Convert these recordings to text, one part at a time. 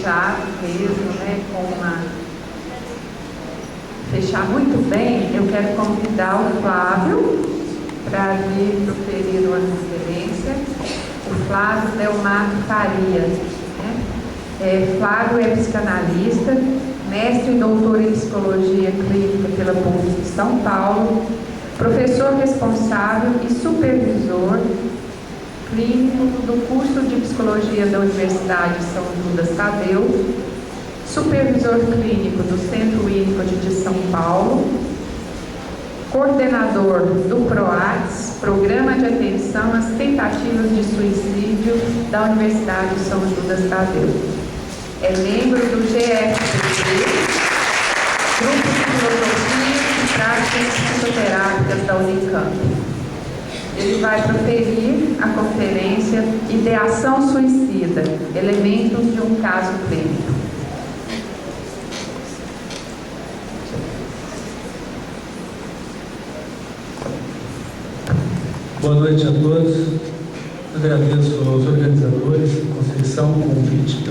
fechado mesmo, né, fechar muito bem, eu quero convidar o Flávio para vir proferir uma referência. O Flávio Delmato Faria, né? Flávio é psicanalista, mestre e doutor em psicologia clínica pela PUC de São Paulo, professor responsável e supervisor clínico do curso de psicologia da Universidade São Judas Tadeu, supervisor clínico do Centro INCOD de São Paulo, coordenador do PROATS, Programa de Atenção às Tentativas de Suicídio da Universidade São Judas Tadeu. É membro do GFPC, Grupo de Filosofia e Práticas Psicoterápicas da Unicamp. Ele vai proferir a conferência Ideação Suicida, Elementos de um Caso Clínico. Boa noite a todos. Agradeço aos organizadores, Conceição, o convite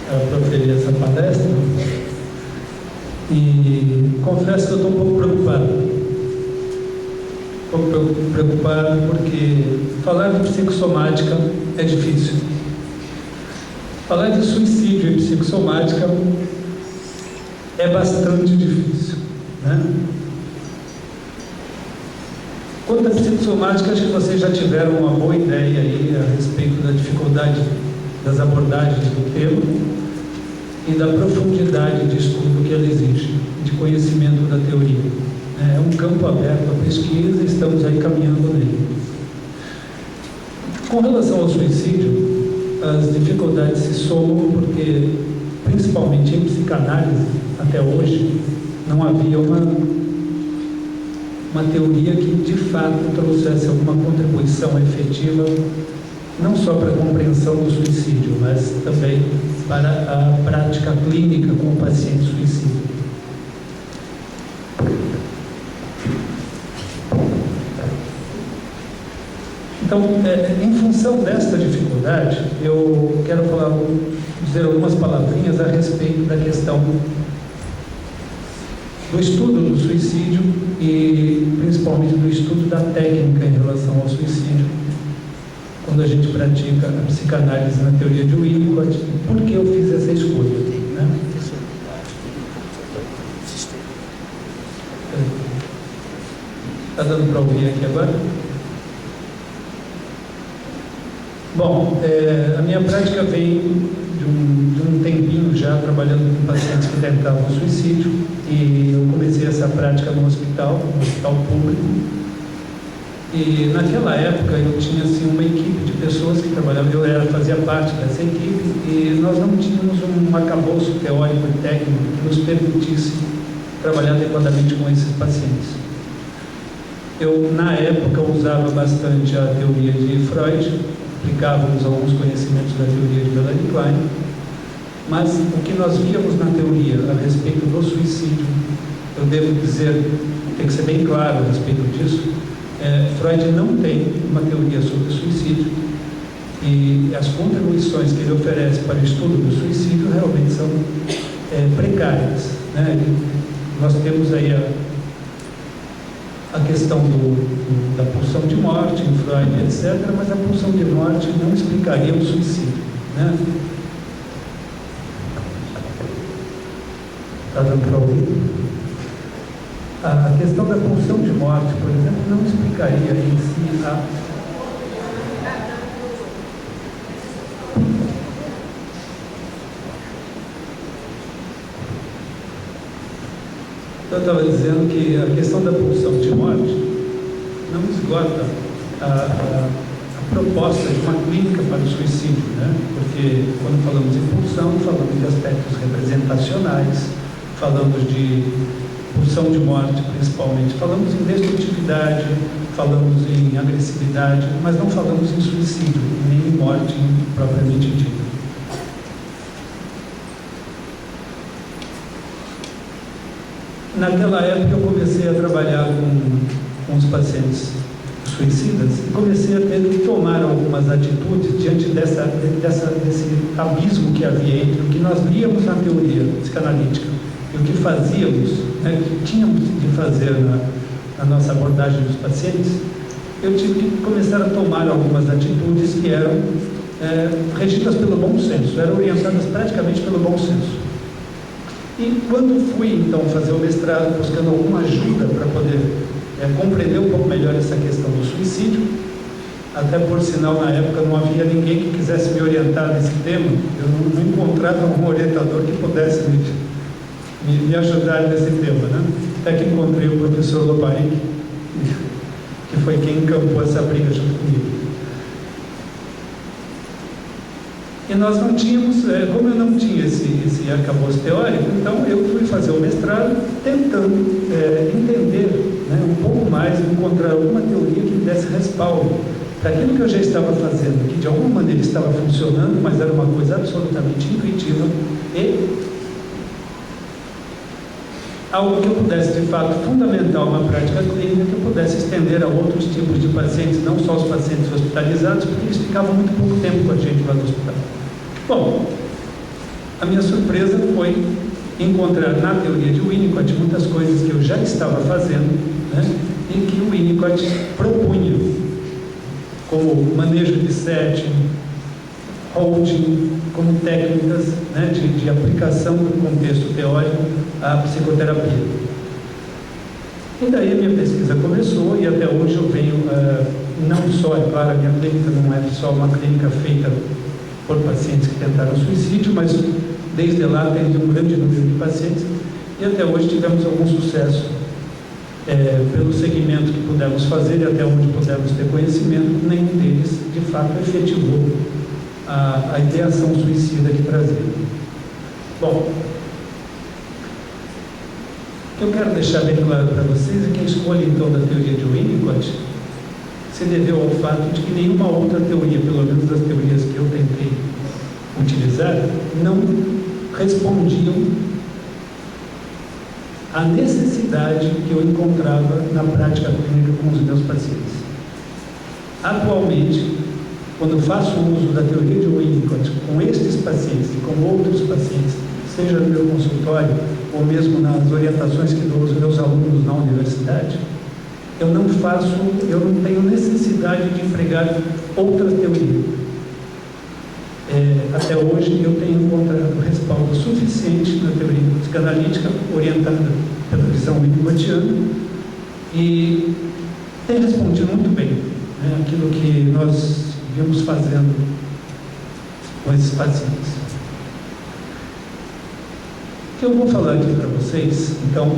para proferir essa palestra. E confesso que eu estou um pouco preocupado porque falar de psicossomática é difícil. Falar de suicídio e psicossomática é bastante difícil, né? Quanto à psicossomática, acho que vocês já tiveram uma boa ideia aí a respeito da dificuldade das abordagens do tema e da profundidade de estudo que ela exige, de conhecimento da teoria. É um campo aberto à pesquisa e estamos aí caminhando nele. Com relação ao suicídio, as dificuldades se somam porque, principalmente em psicanálise, até hoje, não havia uma teoria que de fato trouxesse alguma contribuição efetiva, não só para a compreensão do suicídio, mas também para a prática clínica com o paciente suicida. Então, em função desta dificuldade, eu quero dizer algumas palavrinhas a respeito da questão do estudo do suicídio e principalmente do estudo da técnica em relação ao suicídio, quando a gente pratica a psicanálise na teoria de Winnicott, por que eu fiz essa escolha, né? Está dando para ouvir aqui agora? Bom, a minha prática vem de um tempinho já trabalhando com pacientes que tentavam suicídio, e eu comecei essa prática no hospital público, e naquela época eu tinha assim, uma equipe de pessoas que trabalhavam, fazia parte dessa equipe, e nós não tínhamos um arcabouço teórico e técnico que nos permitisse trabalhar adequadamente com esses pacientes. Eu, na época, usava bastante a teoria de Freud, aplicávamos alguns conhecimentos da teoria de Melanie Klein, mas o que nós víamos na teoria a respeito do suicídio, eu devo dizer, tem que ser bem claro a respeito disso, Freud não tem uma teoria sobre suicídio, e as contribuições que ele oferece para o estudo do suicídio realmente são precárias, né? Nós temos aí a questão da pulsão de morte em Freud, etc., mas a pulsão de morte não explicaria o suicídio, né? Está dando para ouvir? A questão da pulsão de morte, por exemplo, não explicaria em si Eu estava dizendo que a questão da pulsão de morte não esgota a proposta de uma clínica para o suicídio, né? Porque quando falamos em pulsão, falamos de aspectos representacionais, falamos de pulsão de morte principalmente, falamos em destrutividade, falamos em agressividade, mas não falamos em suicídio, nem em morte propriamente dita. Naquela época eu comecei a trabalhar com os pacientes suicidas, e comecei a ter que tomar algumas atitudes diante desse abismo que havia entre o que nós líamos na teoria psicanalítica e o que fazíamos, né, o que tínhamos de fazer na nossa abordagem dos pacientes. Eu tive que começar a tomar algumas atitudes que eram regidas pelo bom senso, eram orientadas praticamente pelo bom senso. E quando fui, então, fazer o mestrado, buscando alguma ajuda para poder compreender um pouco melhor essa questão do suicídio, até por sinal, na época, não havia ninguém que quisesse me orientar nesse tema, eu não encontrava um orientador que pudesse me ajudar nesse tema, né? Até que encontrei o professor Loparic, que foi quem encampou essa briga junto comigo. E nós não tínhamos, como eu não tinha esse arcabouço teórico, então eu fui fazer o mestrado tentando entender, né, um pouco mais, encontrar alguma teoria que me desse respaldo para aquilo que eu já estava fazendo, que de alguma maneira estava funcionando, mas era uma coisa absolutamente intuitiva e algo que eu pudesse, de fato, fundamentar uma prática clínica, que eu pudesse estender a outros tipos de pacientes, não só os pacientes hospitalizados, porque eles ficavam muito pouco tempo com a gente lá no hospital. Bom, a minha surpresa foi encontrar na teoria de Winnicott muitas coisas que eu já estava fazendo, né, e que o Winnicott propunha, como manejo de setting, holding, como técnicas, né, de aplicação do contexto teórico à psicoterapia. E daí a minha pesquisa começou, e até hoje eu venho, não só, é claro, a minha clínica não é só uma clínica feita por pacientes que tentaram suicídio, mas desde lá atendi um grande número de pacientes, e até hoje tivemos algum sucesso pelo segmento que pudemos fazer e até onde pudemos ter conhecimento. Nenhum deles, de fato, efetivou a ideação suicida que trazia. Bom, o que eu quero deixar bem claro para vocês é que a escolha, então, da teoria de Winnicott se deveu ao fato de que nenhuma outra teoria, pelo menos das teorias que eu tentei utilizar, não respondiam à necessidade que eu encontrava na prática clínica com os meus pacientes. Atualmente, quando faço uso da teoria de Winnicott com estes pacientes e com outros pacientes, seja no meu consultório ou mesmo nas orientações que dou aos meus alunos na universidade, eu não tenho necessidade de empregar outra teoria. Até hoje eu tenho encontrado respaldo suficiente na teoria psicanalítica, orientada pela visão winnicottiana, e tem respondido muito bem, né, aquilo que nós vimos fazendo com esses pacientes. O que eu vou falar aqui para vocês, então,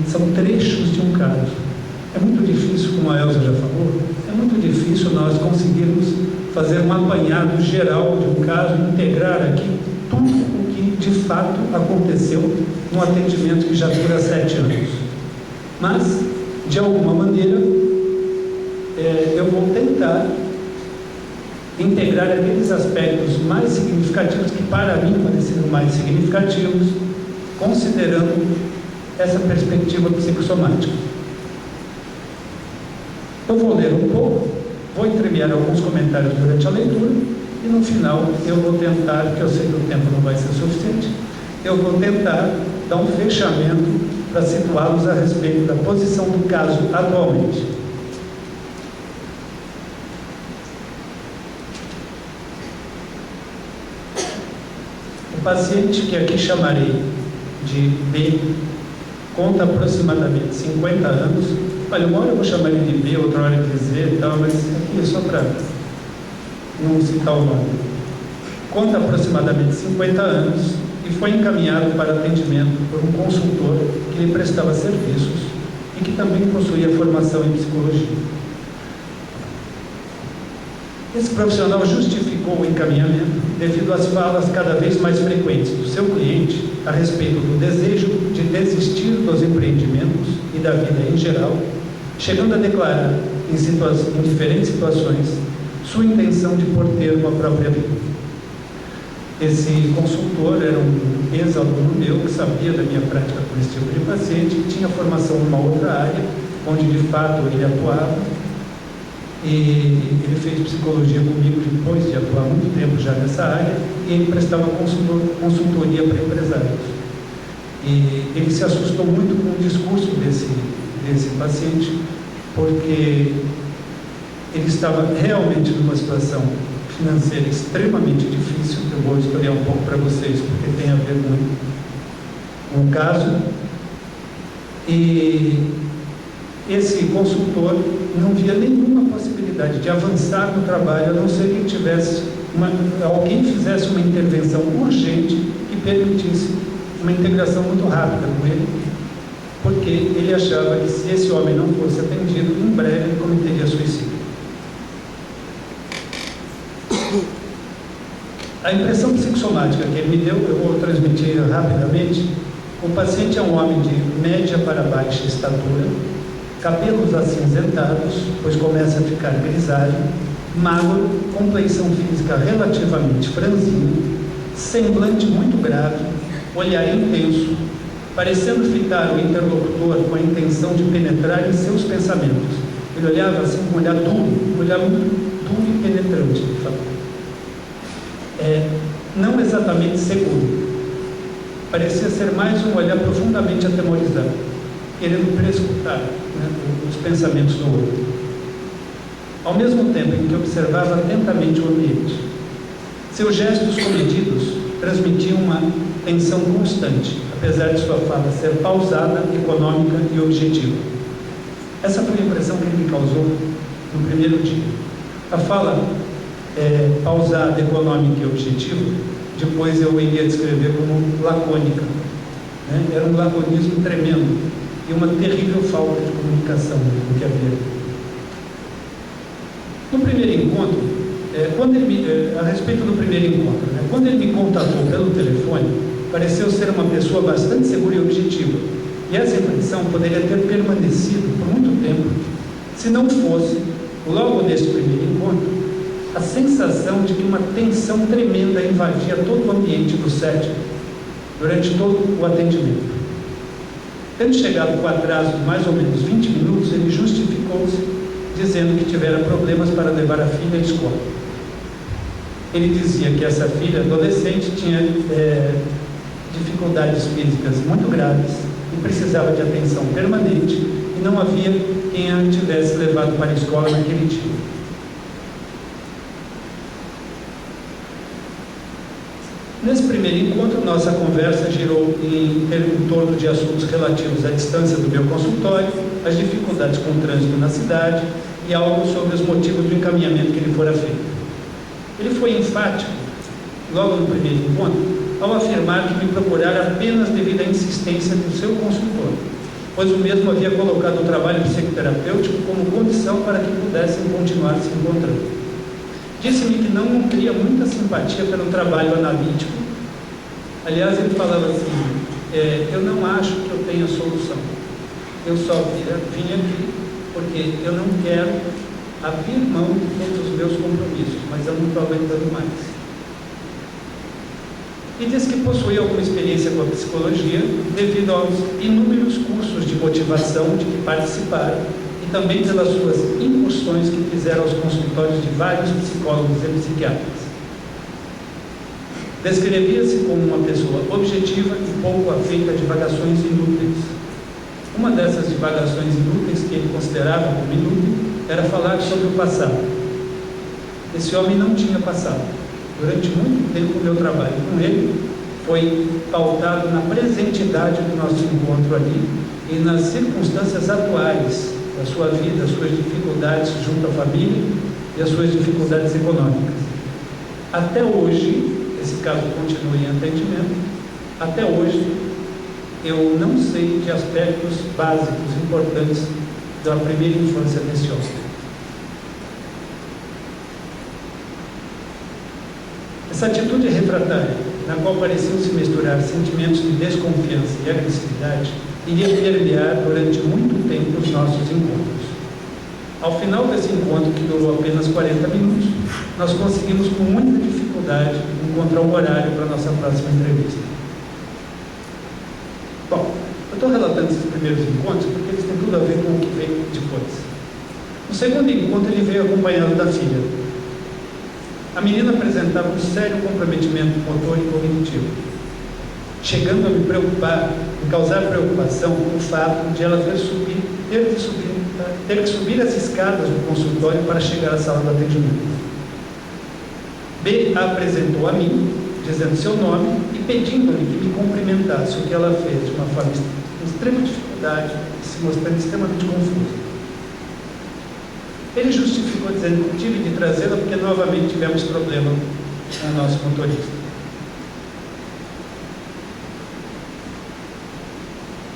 são trechos de um caso. É muito difícil, como a Elza já falou, é muito difícil nós conseguirmos fazer um apanhado geral de um caso, integrar aqui tudo o que de fato aconteceu no atendimento que já dura 7 anos. Mas, de alguma maneira, eu vou tentar integrar aqueles aspectos mais significativos que para mim pareceram mais significativos, considerando essa perspectiva psicossomática. Eu vou ler um pouco, vou entremear alguns comentários durante a leitura e no final eu vou tentar, porque eu sei que o tempo não vai ser suficiente, eu vou tentar dar um fechamento para situá-los a respeito da posição do caso atualmente. O paciente, que aqui chamarei de B, conta aproximadamente 50 anos. Olha, uma hora eu vou chamar ele de B, outra hora de Z e tal, mas aqui é só para não citar o nome. Conta aproximadamente 50 anos e foi encaminhado para atendimento por um consultor que lhe prestava serviços e que também possuía formação em psicologia. Esse profissional justificou o encaminhamento devido às falas cada vez mais frequentes do seu cliente a respeito do desejo de desistir dos empreendimentos e da vida em geral, chegando a declarar em diferentes situações sua intenção de pôr termo à própria vida. Esse consultor era um ex-aluno meu que sabia da minha prática com esse tipo de paciente, que tinha formação numa outra área, onde de fato ele atuava, E ele fez psicologia comigo depois de atuar muito tempo já nessa área, e ele prestava consultoria para empresários. E ele se assustou muito com o discurso desse paciente, porque ele estava realmente numa situação financeira extremamente difícil. Eu vou historiar um pouco para vocês, porque tem a ver com o caso. E esse consultor não via nenhuma possibilidade de avançar no trabalho, a não ser que tivesse alguém fizesse uma intervenção urgente que permitisse uma integração muito rápida com ele, porque ele achava que se esse homem não fosse atendido, em breve ele cometeria suicídio. A impressão psicossomática que ele me deu, eu vou transmitir rapidamente. O paciente é um homem de média para baixa estatura, cabelos acinzentados, pois começa a ficar grisalho, magro, complexão física relativamente franzina, semblante muito grave, olhar intenso, parecendo fitar o interlocutor com a intenção de penetrar em seus pensamentos. Ele olhava assim com um olhar duro, um olhar muito duro e penetrante, de fato. Não exatamente seguro. Parecia ser mais um olhar profundamente atemorizado, querendo prescrutar, os pensamentos do outro. Ao mesmo tempo em que observava atentamente o ambiente, seus gestos comedidos transmitiam uma tensão constante, apesar de sua fala ser pausada, econômica e objetiva. Essa foi a impressão que ele me causou no primeiro dia. A fala pausada, econômica e objetiva, depois eu iria descrever como lacônica. Era um laconismo tremendo e uma terrível falta de comunicação do que havia. No primeiro encontro, a respeito do primeiro encontro, quando ele me contatou pelo telefone, pareceu ser uma pessoa bastante segura e objetiva, e essa impressão poderia ter permanecido por muito tempo, se não fosse, logo nesse primeiro encontro, a sensação de que uma tensão tremenda invadia todo o ambiente do setting durante todo o atendimento. Tendo chegado com atraso de mais ou menos 20 minutos, ele justificou-se, dizendo que tivera problemas para levar a filha à escola. Ele dizia que essa filha adolescente tinha dificuldades físicas muito graves e precisava de atenção permanente, e não havia quem a tivesse levado para a escola naquele dia. Nesse primeiro encontro, nossa conversa girou em torno de assuntos relativos à distância do meu consultório, as dificuldades com o trânsito na cidade e algo sobre os motivos do encaminhamento que ele fora feito. Ele foi enfático, logo no primeiro encontro, ao afirmar que me procurara apenas devido à insistência do seu consultor, pois o mesmo havia colocado o trabalho psicoterapêutico como condição para que pudessem continuar se encontrando. Disse-me que não nutria muita simpatia pelo trabalho analítico. Aliás, ele falava assim, eu não acho que eu tenha solução. Eu só vim aqui porque eu não quero abrir mão de todos os meus compromissos, mas eu não estou aguentando mais. E diz que possuía alguma experiência com a psicologia devido aos inúmeros cursos de motivação de que participaram, também pelas suas incursões que fizeram aos consultórios de vários psicólogos e psiquiatras. Descrevia-se como uma pessoa objetiva e pouco afeita a divagações inúteis. Uma dessas divagações inúteis que ele considerava como inútil era falar sobre o passado. Esse homem não tinha passado. Durante muito tempo o meu trabalho com ele foi pautado na presentidade do nosso encontro ali e nas circunstâncias atuais da sua vida, as suas dificuldades junto à família e as suas dificuldades econômicas. Até hoje, esse caso continua em atendimento, até hoje eu não sei de aspectos básicos importantes da primeira infância desse homem. Essa atitude refratária, na qual pareciam se misturar sentimentos de desconfiança e agressividade, iria permear durante muito tempo os nossos encontros. Ao final desse encontro, que durou apenas 40 minutos, nós conseguimos com muita dificuldade encontrar um horário para a nossa próxima entrevista. Bom, eu estou relatando esses primeiros encontros porque eles têm tudo a ver com o que veio depois. No segundo encontro, ele veio acompanhado da filha. A menina apresentava um sério comprometimento motor e cognitivo, chegando a me causar preocupação com o fato de ela ter que subir as escadas do consultório para chegar à sala de atendimento. B a apresentou a mim, dizendo seu nome e pedindo-lhe que me cumprimentasse, o que ela fez de uma forma com extrema dificuldade e se mostrando extremamente confusa. Ele justificou dizendo que tive de trazê-la porque novamente tivemos problema com o nosso motorista.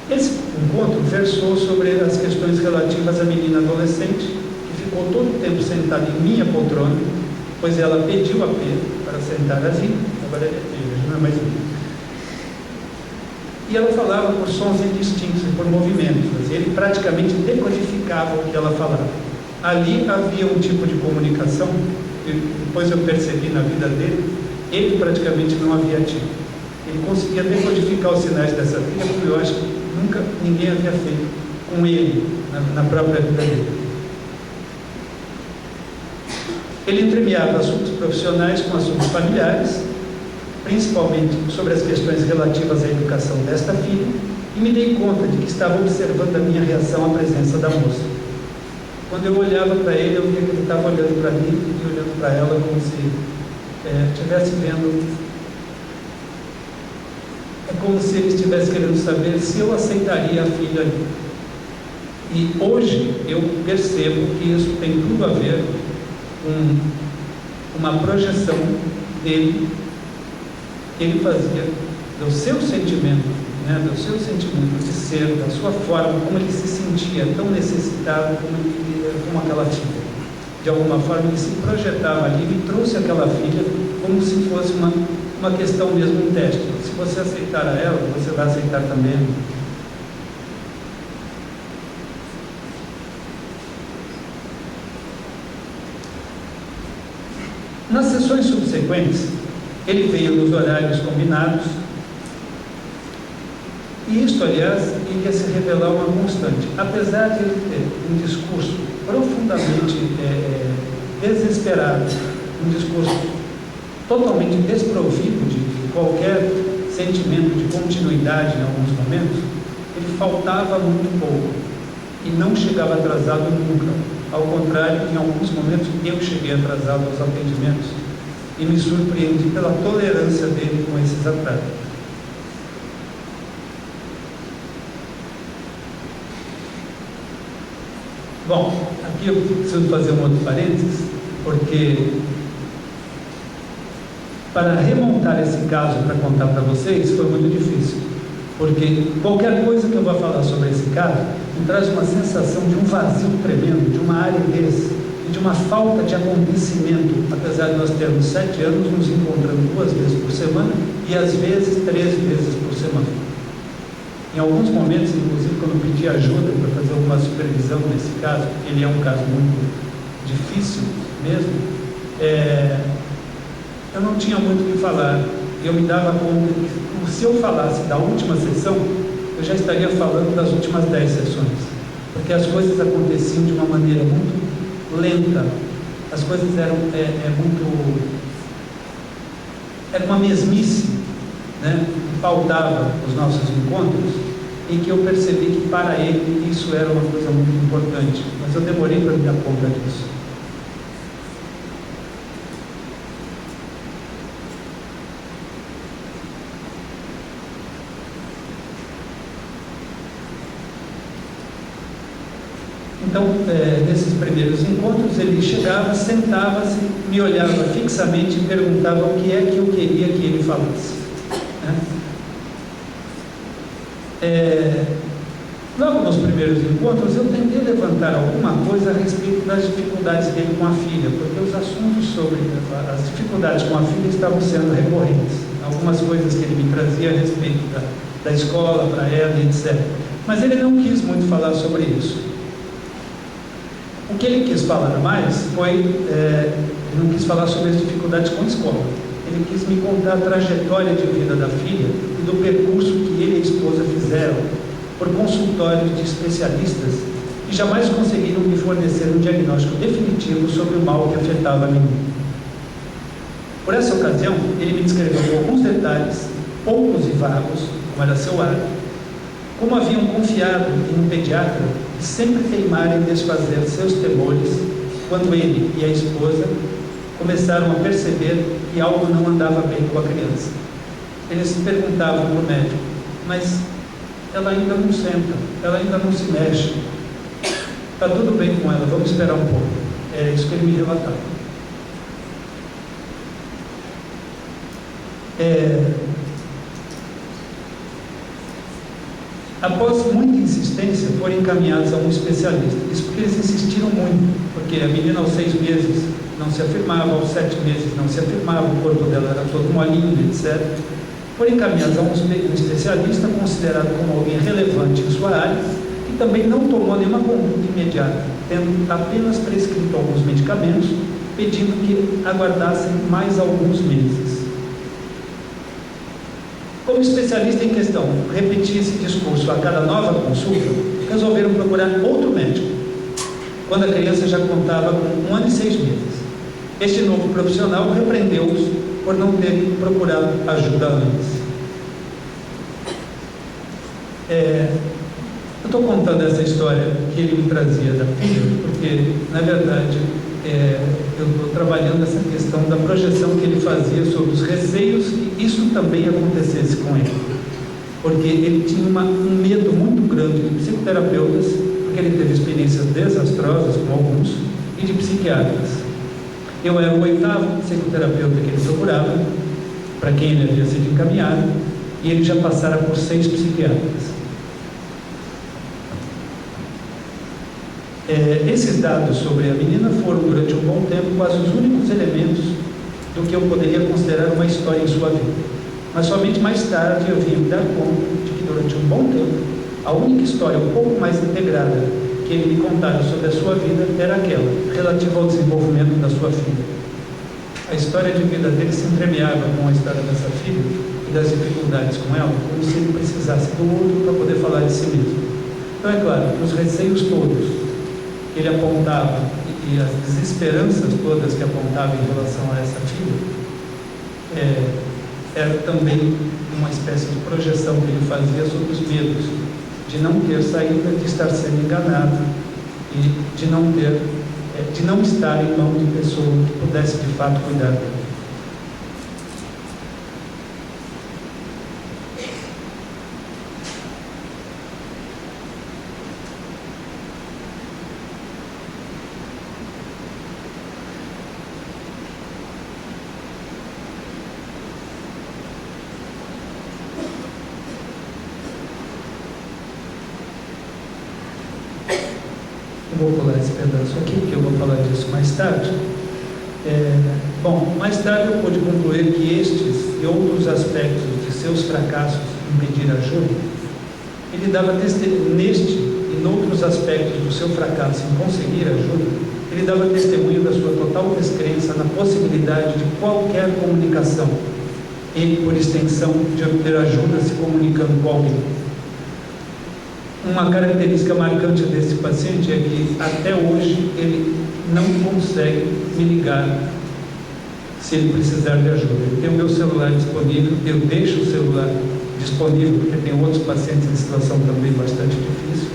Esse encontro versou sobre as questões relativas à menina adolescente, que ficou todo o tempo sentada em minha poltrona, pois ela pediu a Pedro para sentar ali, agora não é mais minha. E ela falava por sons indistintos e por movimentos, mas ele praticamente decodificava o que ela falava. Ali havia um tipo de comunicação, que depois eu percebi na vida dele, ele praticamente não havia tido. Ele conseguia decodificar os sinais dessa vida, porque eu acho que nunca ninguém havia feito com ele, na própria vida dele. Ele entremeava assuntos profissionais com assuntos familiares, principalmente sobre as questões relativas à educação desta filha, e me dei conta de que estava observando a minha reação à presença da moça. Quando eu olhava para ele, eu via que ele estava olhando para mim e olhando para ela como se estivesse vendo. É como se ele estivesse querendo saber se eu aceitaria a filha ali. E hoje eu percebo que isso tem tudo a ver com uma projeção dele, que ele fazia do seu sentimento, do seu sentimento de ser, da sua forma, como ele se sentia tão necessitado como aquela filha. De alguma forma ele se projetava ali e trouxe aquela filha como se fosse uma questão mesmo, um teste. Se você aceitar a ela, você vai aceitar também. Nas sessões subsequentes, ele veio nos horários combinados, e isto, aliás, iria se revelar uma constante. Apesar de ele ter um discurso profundamente desesperado, um discurso totalmente desprovido de qualquer sentimento de continuidade em alguns momentos, ele faltava muito pouco e não chegava atrasado nunca. Ao contrário, em alguns momentos eu cheguei atrasado aos atendimentos e me surpreendi pela tolerância dele com esses atrasos. Bom, aqui eu preciso fazer um outro parênteses, porque para remontar esse caso para contar para vocês foi muito difícil, porque qualquer coisa que eu vá falar sobre esse caso me traz uma sensação de um vazio tremendo, de uma aridez e de uma falta de acontecimento, apesar de nós termos 7 anos nos encontrando 2 vezes por semana e às vezes 3 vezes por semana. Em alguns momentos, inclusive, quando eu pedi ajuda para fazer alguma supervisão nesse caso, porque ele é um caso muito difícil mesmo, eu não tinha muito o que falar. Eu me dava conta que, se eu falasse da última sessão, eu já estaria falando das últimas 10 sessões, porque as coisas aconteciam de uma maneira muito lenta, as coisas eram era uma mesmice, que faltava os nossos encontros, e que eu percebi que para ele isso era uma coisa muito importante, mas eu demorei para me dar conta disso. Então, nesses primeiros encontros, ele chegava, sentava-se, me olhava fixamente e perguntava o que é que eu queria que ele falasse. Logo nos primeiros encontros, eu tentei levantar alguma coisa a respeito das dificuldades dele com a filha, porque os assuntos sobre as dificuldades com a filha estavam sendo recorrentes. Algumas coisas que ele me trazia a respeito da escola para ela, etc. Mas ele não quis muito falar sobre isso. O que ele quis falar mais foi, ele não quis falar sobre as dificuldades com a escola. Ele quis me contar a trajetória de vida da filha e do percurso que ele e a esposa fizeram por consultórios de especialistas que e jamais conseguiram me fornecer um diagnóstico definitivo sobre o mal que afetava a menina. Por essa ocasião, ele me descreveu com alguns detalhes, poucos e vagos, como era seu ar, como haviam confiado em um pediatra e sempre teimara em desfazer seus temores quando ele e a esposa começaram a perceber que algo não andava bem com a criança. Eles perguntavam para o médico: mas ela ainda não senta, ela ainda não se mexe, está tudo bem com ela, vamos esperar um pouco. Era isso que ele me relatava. Após muita insistência, foram encaminhados a um especialista. Isso porque eles insistiram muito, porque a menina aos 6 meses não se afirmava, aos 7 meses não se afirmava, o corpo dela era todo molinho, etc. Foram encaminhados a um especialista considerado como alguém relevante em sua área, que também não tomou nenhuma conduta imediata, tendo apenas prescrito alguns medicamentos, pedindo que aguardassem mais alguns meses. Como especialista em questão repetia esse discurso a cada nova consulta, resolveram procurar outro médico, quando a criança já contava com 1 ano e 6 meses. Este novo profissional repreendeu-os por não terem procurado ajuda antes. Eu estou contando essa história que ele me trazia da filha, porque, na verdade, eu estou trabalhando essa questão da projeção que ele fazia sobre os receios que isso também acontecesse com ele. Porque ele tinha um medo muito grande de psicoterapeutas, porque ele teve experiências desastrosas com alguns, e de psiquiatras. Eu era o 8º psicoterapeuta que ele procurava, para quem ele havia sido encaminhado, e ele já passara por 6 psiquiatras. Esses dados sobre a menina foram, durante um bom tempo, quase os únicos elementos do que eu poderia considerar uma história em sua vida. Mas somente mais tarde eu vim me dar conta de que, durante um bom tempo, a única história um pouco mais integrada que ele me contara sobre a sua vida era aquela, relativa ao desenvolvimento da sua filha. A história de vida dele se entremeava com a história dessa filha e das dificuldades com ela, como se ele precisasse do outro para poder falar de si mesmo. Então, é claro, os receios todos que ele apontava e as desesperanças todas que apontava em relação a essa filha, era também uma espécie de projeção que ele fazia sobre os medos de não ter saída, de estar sendo enganado e de não estar em mão de pessoa que pudesse de fato cuidar dele. Vou pular esse pedaço aqui, porque eu vou falar disso mais tarde. Mais tarde eu pude concluir que estes e outros aspectos de seus fracassos em pedir ajuda, ele dava testemunho neste e noutros aspectos do seu fracasso em conseguir ajuda, ele dava testemunho da sua total descrença na possibilidade de qualquer comunicação e, por extensão, de obter ajuda se comunicando com alguém. Uma característica marcante desse paciente é que, até hoje, ele não consegue me ligar se ele precisar de ajuda. Ele tem o meu celular disponível, eu deixo o celular disponível, porque tem outros pacientes em situação também bastante difícil.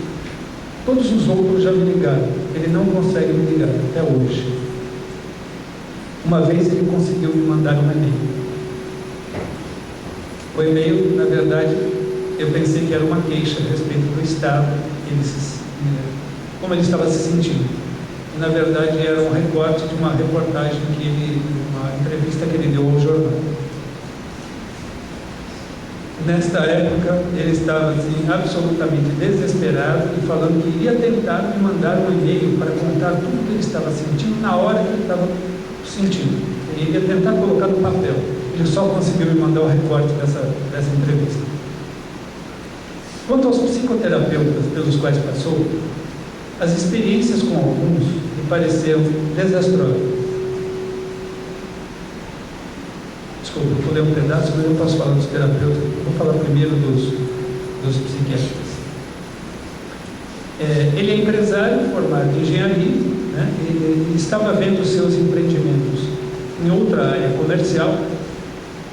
Todos os outros já me ligaram, ele não consegue me ligar, até hoje. Uma vez ele conseguiu me mandar um e-mail. O e-mail, na verdade, eu pensei que era uma queixa a respeito do estado, como ele estava se sentindo. E, na verdade, era um recorte de uma reportagem uma entrevista que ele deu ao jornal. Nesta época, ele estava assim, absolutamente desesperado e falando que iria tentar me mandar um e-mail para contar tudo o que ele estava sentindo na hora que ele estava sentindo. Ele iria tentar colocar no papel. Ele só conseguiu me mandar o recorte dessa entrevista. Quanto aos psicoterapeutas pelos quais passou, as experiências com alguns me pareceram desastrosas. Desculpa, eu vou ler um pedaço, mas eu posso falar dos terapeutas. Vou falar primeiro dos psiquiatras. Ele é empresário formado em engenharia, né? Ele estava vendo seus empreendimentos em outra área comercial,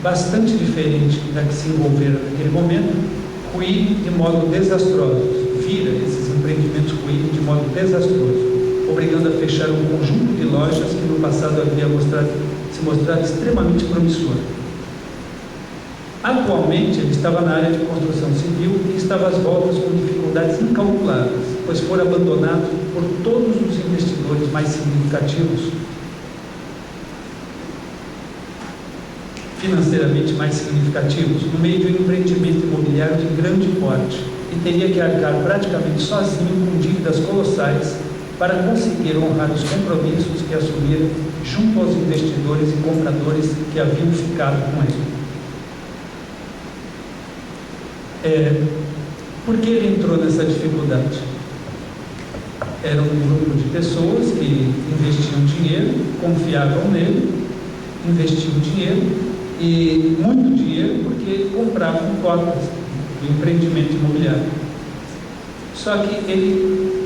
bastante diferente da que se envolveram naquele momento, ruírem de modo desastroso. Vira esses empreendimentos ruírem de modo desastroso, obrigando a fechar um conjunto de lojas que no passado havia se mostrado extremamente promissor. Atualmente, ele estava na área de construção civil e estava às voltas com dificuldades incalculáveis, pois foi abandonado por todos os investidores mais significativos, financeiramente mais significativos, no meio de um empreendimento imobiliário de grande porte, e teria que arcar praticamente sozinho com dívidas colossais para conseguir honrar os compromissos que assumiram junto aos investidores e compradores que haviam ficado com ele. Por que ele entrou nessa dificuldade? Era um grupo de pessoas que investiam dinheiro, confiavam nele, investiam dinheiro, e muito dinheiro, porque compravam cotas do empreendimento imobiliário. Só que ele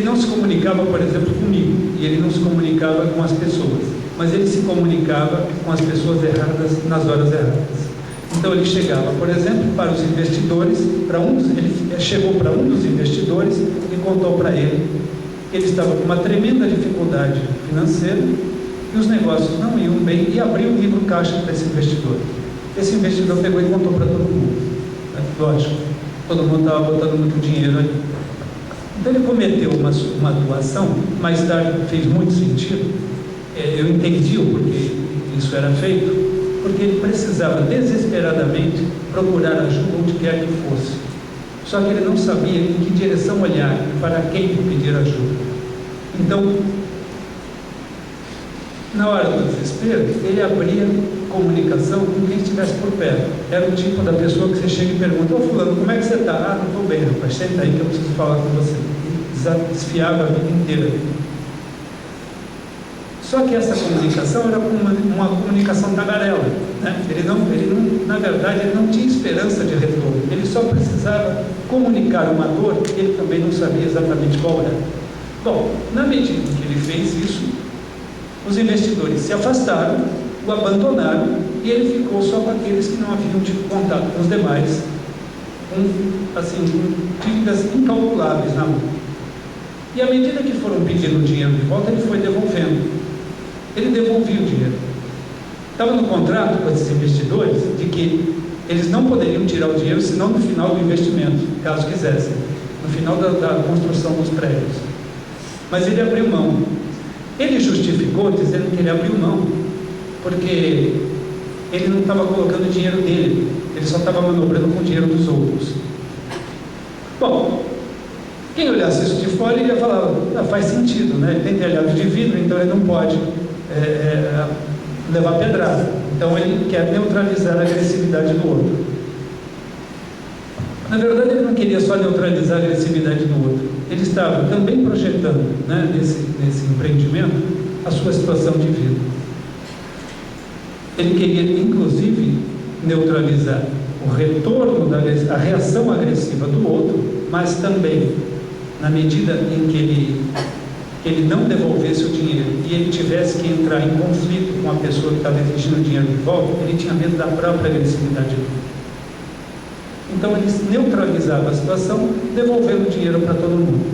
não se comunicava, por exemplo, comigo, e ele não se comunicava com as pessoas, mas ele se comunicava com as pessoas erradas nas horas erradas. Então ele chegava, por exemplo, para os investidores, ele chegou para um dos investidores e contou para ele que ele estava com uma tremenda dificuldade financeira e os negócios não iam bem, e abriu um livro caixa para esse investidor. Esse investidor pegou e contou para todo mundo. Lógico, todo mundo estava botando muito dinheiro ali. Então ele cometeu uma doação, mais tarde fez muito sentido, eu entendi o porquê isso era feito, porque ele precisava desesperadamente procurar ajuda onde quer que fosse. Só que ele não sabia em que direção olhar e para quem pedir ajuda. Então, na hora do desespero, ele abria comunicação com quem estivesse por perto. Era o tipo da pessoa que você chega e pergunta: ô fulano, como é que você está? Ah, não estou bem, rapaz, senta aí que eu preciso falar com você. Desfiava a vida inteira. Só que essa comunicação era uma comunicação tagarela, né? Na verdade, ele não tinha esperança de retorno. Ele só precisava comunicar uma dor que ele também não sabia exatamente qual era. Bom, na medida em que ele fez isso, os investidores se afastaram, o abandonaram, e ele ficou só com aqueles que não haviam tido contato com os demais, com dívidas incalculáveis na mão. E à medida que foram pedindo o dinheiro de volta, ele foi devolvendo. Ele devolvia o dinheiro. Estava no contrato com esses investidores de que eles não poderiam tirar o dinheiro senão no final do investimento, caso quisessem, no final da construção dos prédios. Mas ele abriu mão. Ele justificou dizendo que ele abriu mão porque ele não estava colocando dinheiro dele, ele só estava manobrando com o dinheiro dos outros. Bom, quem olhasse isso de fora iria falar: faz sentido, né? Ele tem telhado de vidro, então ele não pode levar pedrada. Então ele quer neutralizar a agressividade do outro. Na verdade, ele não queria só neutralizar a agressividade do outro. Ele estava também projetando, né, nesse empreendimento, a sua situação de vida. Ele queria, inclusive, neutralizar o retorno a reação agressiva do outro, mas também, na medida em que ele não devolvesse o dinheiro e ele tivesse que entrar em conflito com a pessoa que estava exigindo o dinheiro de volta, ele tinha medo da própria agressividade do outro. Então ele neutralizava a situação, devolvendo o dinheiro para todo mundo.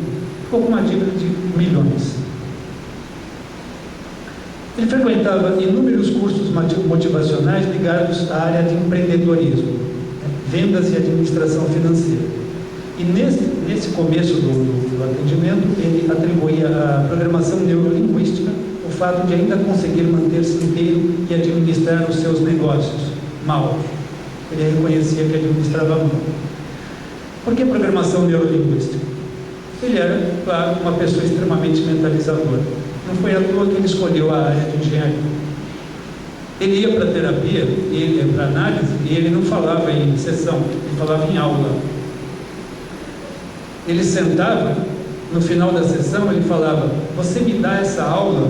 Ficou com uma dívida de milhões. Ele frequentava inúmeros cursos motivacionais ligados à área de empreendedorismo, vendas e administração financeira. E nesse começo do atendimento, ele atribuía à programação neurolinguística o fato de ainda conseguir manter-se inteiro e administrar os seus negócios mal. Ele reconhecia que administrava mal. Por que programação neurolinguística? Ele era, claro, uma pessoa extremamente mentalizadora. Não foi à toa que ele escolheu a área de engenharia. Ele ia para terapia, ele ia para análise, e ele não falava em sessão, ele falava em aula. Ele sentava, no final da sessão, ele falava: você me dá essa aula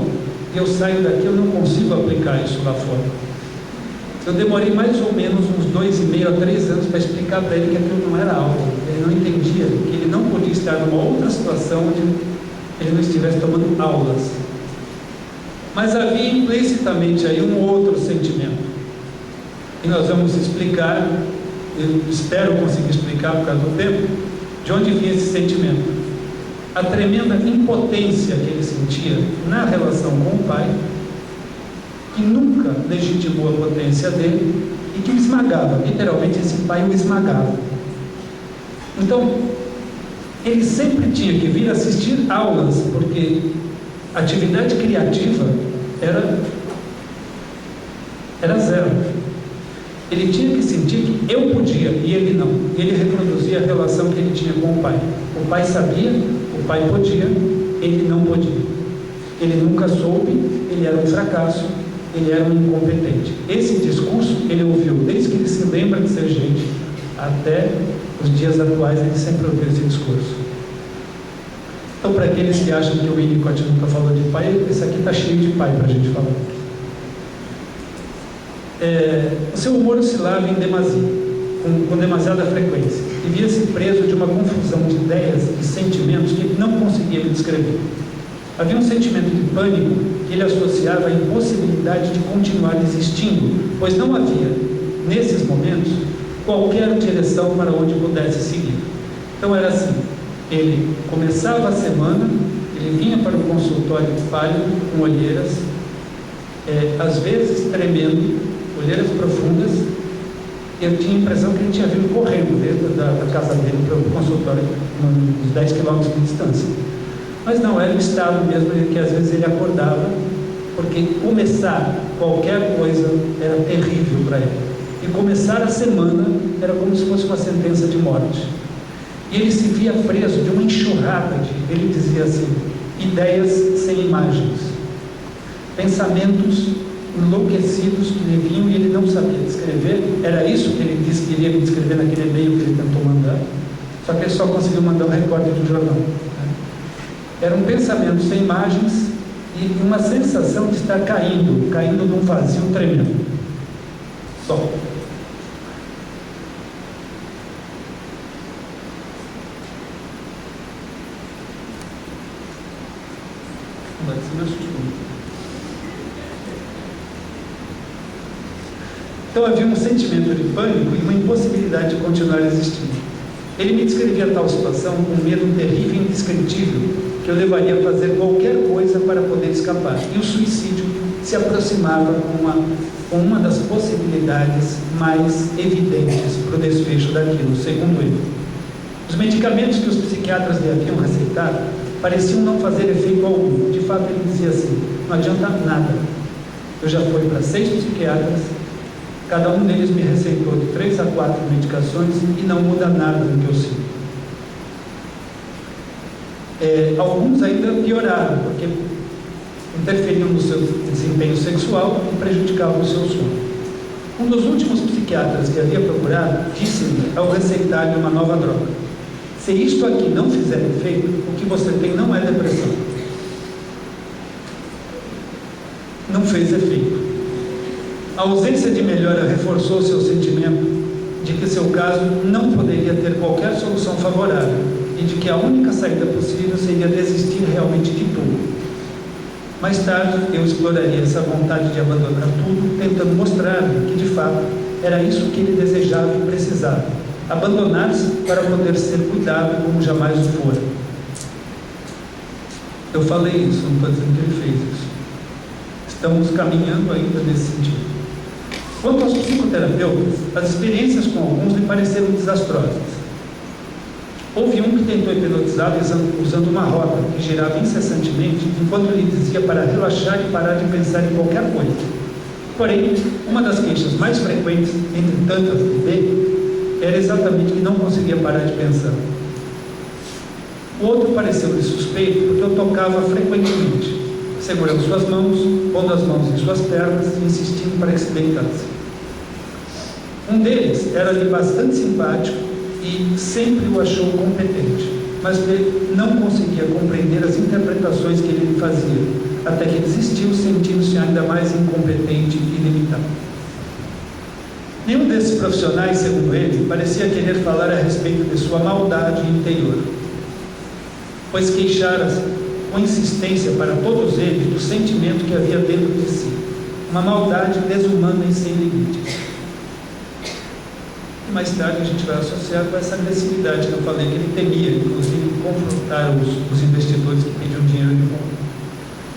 e eu saio daqui, eu não consigo aplicar isso lá fora. Eu demorei mais ou menos uns 2,5 a 3 anos para explicar para ele que aquilo não era aula, ele não entendia que ele não podia estar numa outra situação onde ele não estivesse tomando aulas. Mas havia implicitamente aí um outro sentimento, e nós vamos explicar, eu espero conseguir explicar por causa do tempo, de onde vinha esse sentimento. A tremenda impotência que ele sentia na relação com o pai, que nunca legitimou a potência dele e que o esmagava, literalmente esse pai o esmagava. Então, ele sempre tinha que vir assistir aulas, porque a atividade criativa era zero. Ele tinha que sentir que eu podia e ele não. Ele reproduzia a relação que ele tinha com o pai. O pai sabia, o pai podia, ele não podia. Ele nunca soube, ele era um fracasso, ele era um incompetente. Esse discurso ele ouviu desde que ele se lembra de ser gente até os dias atuais. Ele sempre ouviu esse discurso. Então, para aqueles que acham que o Winnicott nunca falou de pai, esse aqui está cheio de pai para a gente falar. O seu humor oscilava em demasia, com demasiada frequência, e via-se preso de uma confusão de ideias e sentimentos que ele não conseguia descrever. Havia um sentimento de pânico que ele associava à impossibilidade de continuar existindo, pois não havia, nesses momentos, qualquer direção para onde pudesse seguir. Então era assim, ele começava a semana, ele vinha para o consultório pálido, com olheiras, às vezes tremendo, olheiras profundas. Eu tinha a impressão que ele tinha vindo correndo desde da casa dele para o consultório, uns 10 quilômetros de distância. Mas não, era o estado mesmo que às vezes ele acordava, porque começar qualquer coisa era terrível para ele. E começar a semana era como se fosse uma sentença de morte. E ele se via preso de uma enxurrada ele dizia assim, ideias sem imagens, pensamentos enlouquecidos que lhe vinham e ele não sabia descrever. Era isso que ele disse que iria descrever naquele e-mail que ele tentou mandar, só que ele só conseguiu mandar um recorte de um jornal. Era um pensamento sem imagens e uma sensação de estar caindo num vazio tremendo. Só. Então havia um sentimento de pânico e uma impossibilidade de continuar existindo. Ele me descrevia tal situação com um medo terrível e indescritível que eu levaria a fazer qualquer coisa para poder escapar. E o suicídio se aproximava com uma das possibilidades mais evidentes para o desfecho daquilo, segundo ele. Os medicamentos que os psiquiatras lhe haviam receitado pareciam não fazer efeito algum. De fato, ele dizia assim, não adianta nada. Eu já fui para 6 psiquiatras, cada um deles me receitou de 3 a 4 medicações e não muda nada do que eu sinto. Alguns ainda pioraram, porque interferiam no seu desempenho sexual e prejudicavam o seu sono. Um dos últimos psiquiatras que havia procurado disse-me, ao receitar-lhe uma nova droga, se isto aqui não fizer efeito, o que você tem não é depressão. Não fez efeito. A ausência de melhora reforçou seu sentimento de que seu caso não poderia ter qualquer solução favorável e de que a única saída possível seria desistir realmente de tudo. Mais tarde, eu exploraria essa vontade de abandonar tudo, tentando mostrar-lhe que, de fato, era isso que ele desejava e precisava, abandonar-se para poder ser cuidado como jamais o fora. Eu falei isso, não estou dizendo que ele fez isso. Estamos caminhando ainda nesse sentido. Quanto aos psicoterapeutas, as experiências com alguns lhe pareceram desastrosas. Houve um que tentou hipnotizá-lo usando uma roda que girava incessantemente enquanto lhe dizia para relaxar e parar de pensar em qualquer coisa. Porém, uma das queixas mais frequentes, entre tantas dele, era exatamente que não conseguia parar de pensar. O outro pareceu-lhe suspeito porque eu tocava frequentemente, segurando suas mãos, pondo as mãos em suas pernas e insistindo para que se deitasse. Um deles era-lhe bastante simpático e sempre o achou competente, mas ele não conseguia compreender as interpretações que ele lhe fazia, até que desistiu, sentindo-se ainda mais incompetente e limitado. Nenhum desses profissionais, segundo ele, parecia querer falar a respeito de sua maldade interior, pois queixara-se com insistência para todos eles do sentimento que havia dentro de si, uma maldade desumana e sem limites. E mais tarde a gente vai associar com essa agressividade que eu falei que ele temia, inclusive confrontar os investidores que pediam dinheiro de volta.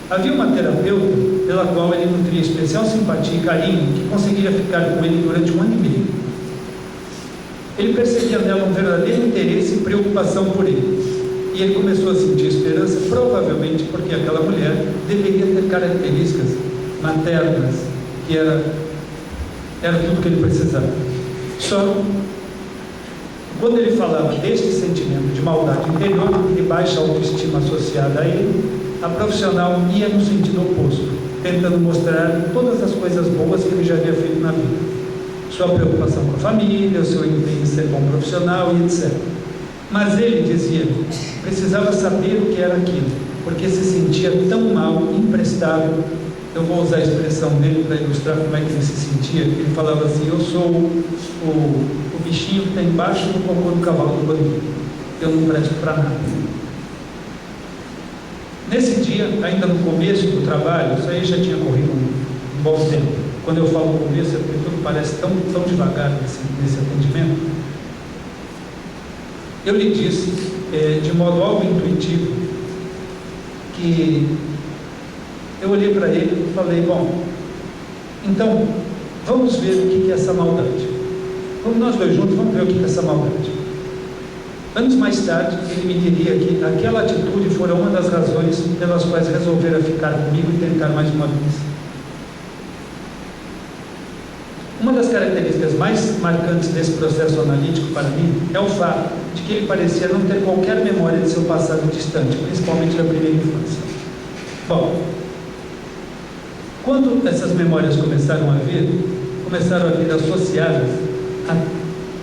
Havia uma terapeuta pela qual ele nutria especial simpatia e carinho, que conseguiria ficar com ele durante 1 ano e meio. Ele percebia nela um verdadeiro interesse e preocupação por ele, e ele começou a sentir esperança, provavelmente porque aquela mulher deveria ter características maternas, que era tudo que ele precisava. Só quando ele falava deste sentimento de maldade interior e baixa autoestima associada a ele, a profissional ia no sentido oposto, tentando mostrar todas as coisas boas que ele já havia feito na vida. Sua preocupação com a família, o seu empenho em ser bom profissional e etc. Mas ele dizia, precisava saber o que era aquilo, porque se sentia tão mal, imprestável. Eu vou usar a expressão dele para ilustrar como é que ele se sentia. Ele falava assim, eu sou o bichinho que está embaixo do cocô do cavalo do bandido. Eu não presto para nada. Nesse dia, ainda no começo do trabalho, isso aí já tinha corrido um bom tempo. Quando eu falo começo, é porque tudo parece tão devagar nesse atendimento. Eu lhe disse, de modo algo intuitivo, que eu olhei para ele e falei, bom, então, vamos ver o que é essa maldade. Vamos nós dois juntos, vamos ver o que é essa maldade. Anos mais tarde, ele me diria que aquela atitude fora uma das razões pelas quais resolvera ficar comigo e tentar mais uma vez. Uma das características mais marcantes desse processo analítico para mim é o fato de que ele parecia não ter qualquer memória de seu passado distante, principalmente da primeira infância. Bom, quando essas memórias começaram a vir associadas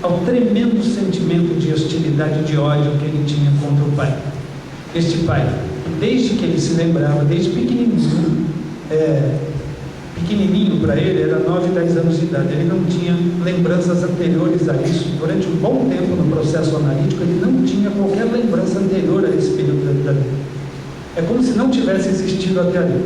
ao tremendo sentimento de hostilidade e de ódio que ele tinha contra o pai. Este pai, desde que ele se lembrava, desde pequenininho para ele, era 9, 10 anos de idade, ele não tinha lembranças anteriores a isso. Durante um bom tempo no processo analítico, ele não tinha qualquer lembrança anterior a esse período da vida dele. É como se não tivesse existido até ali.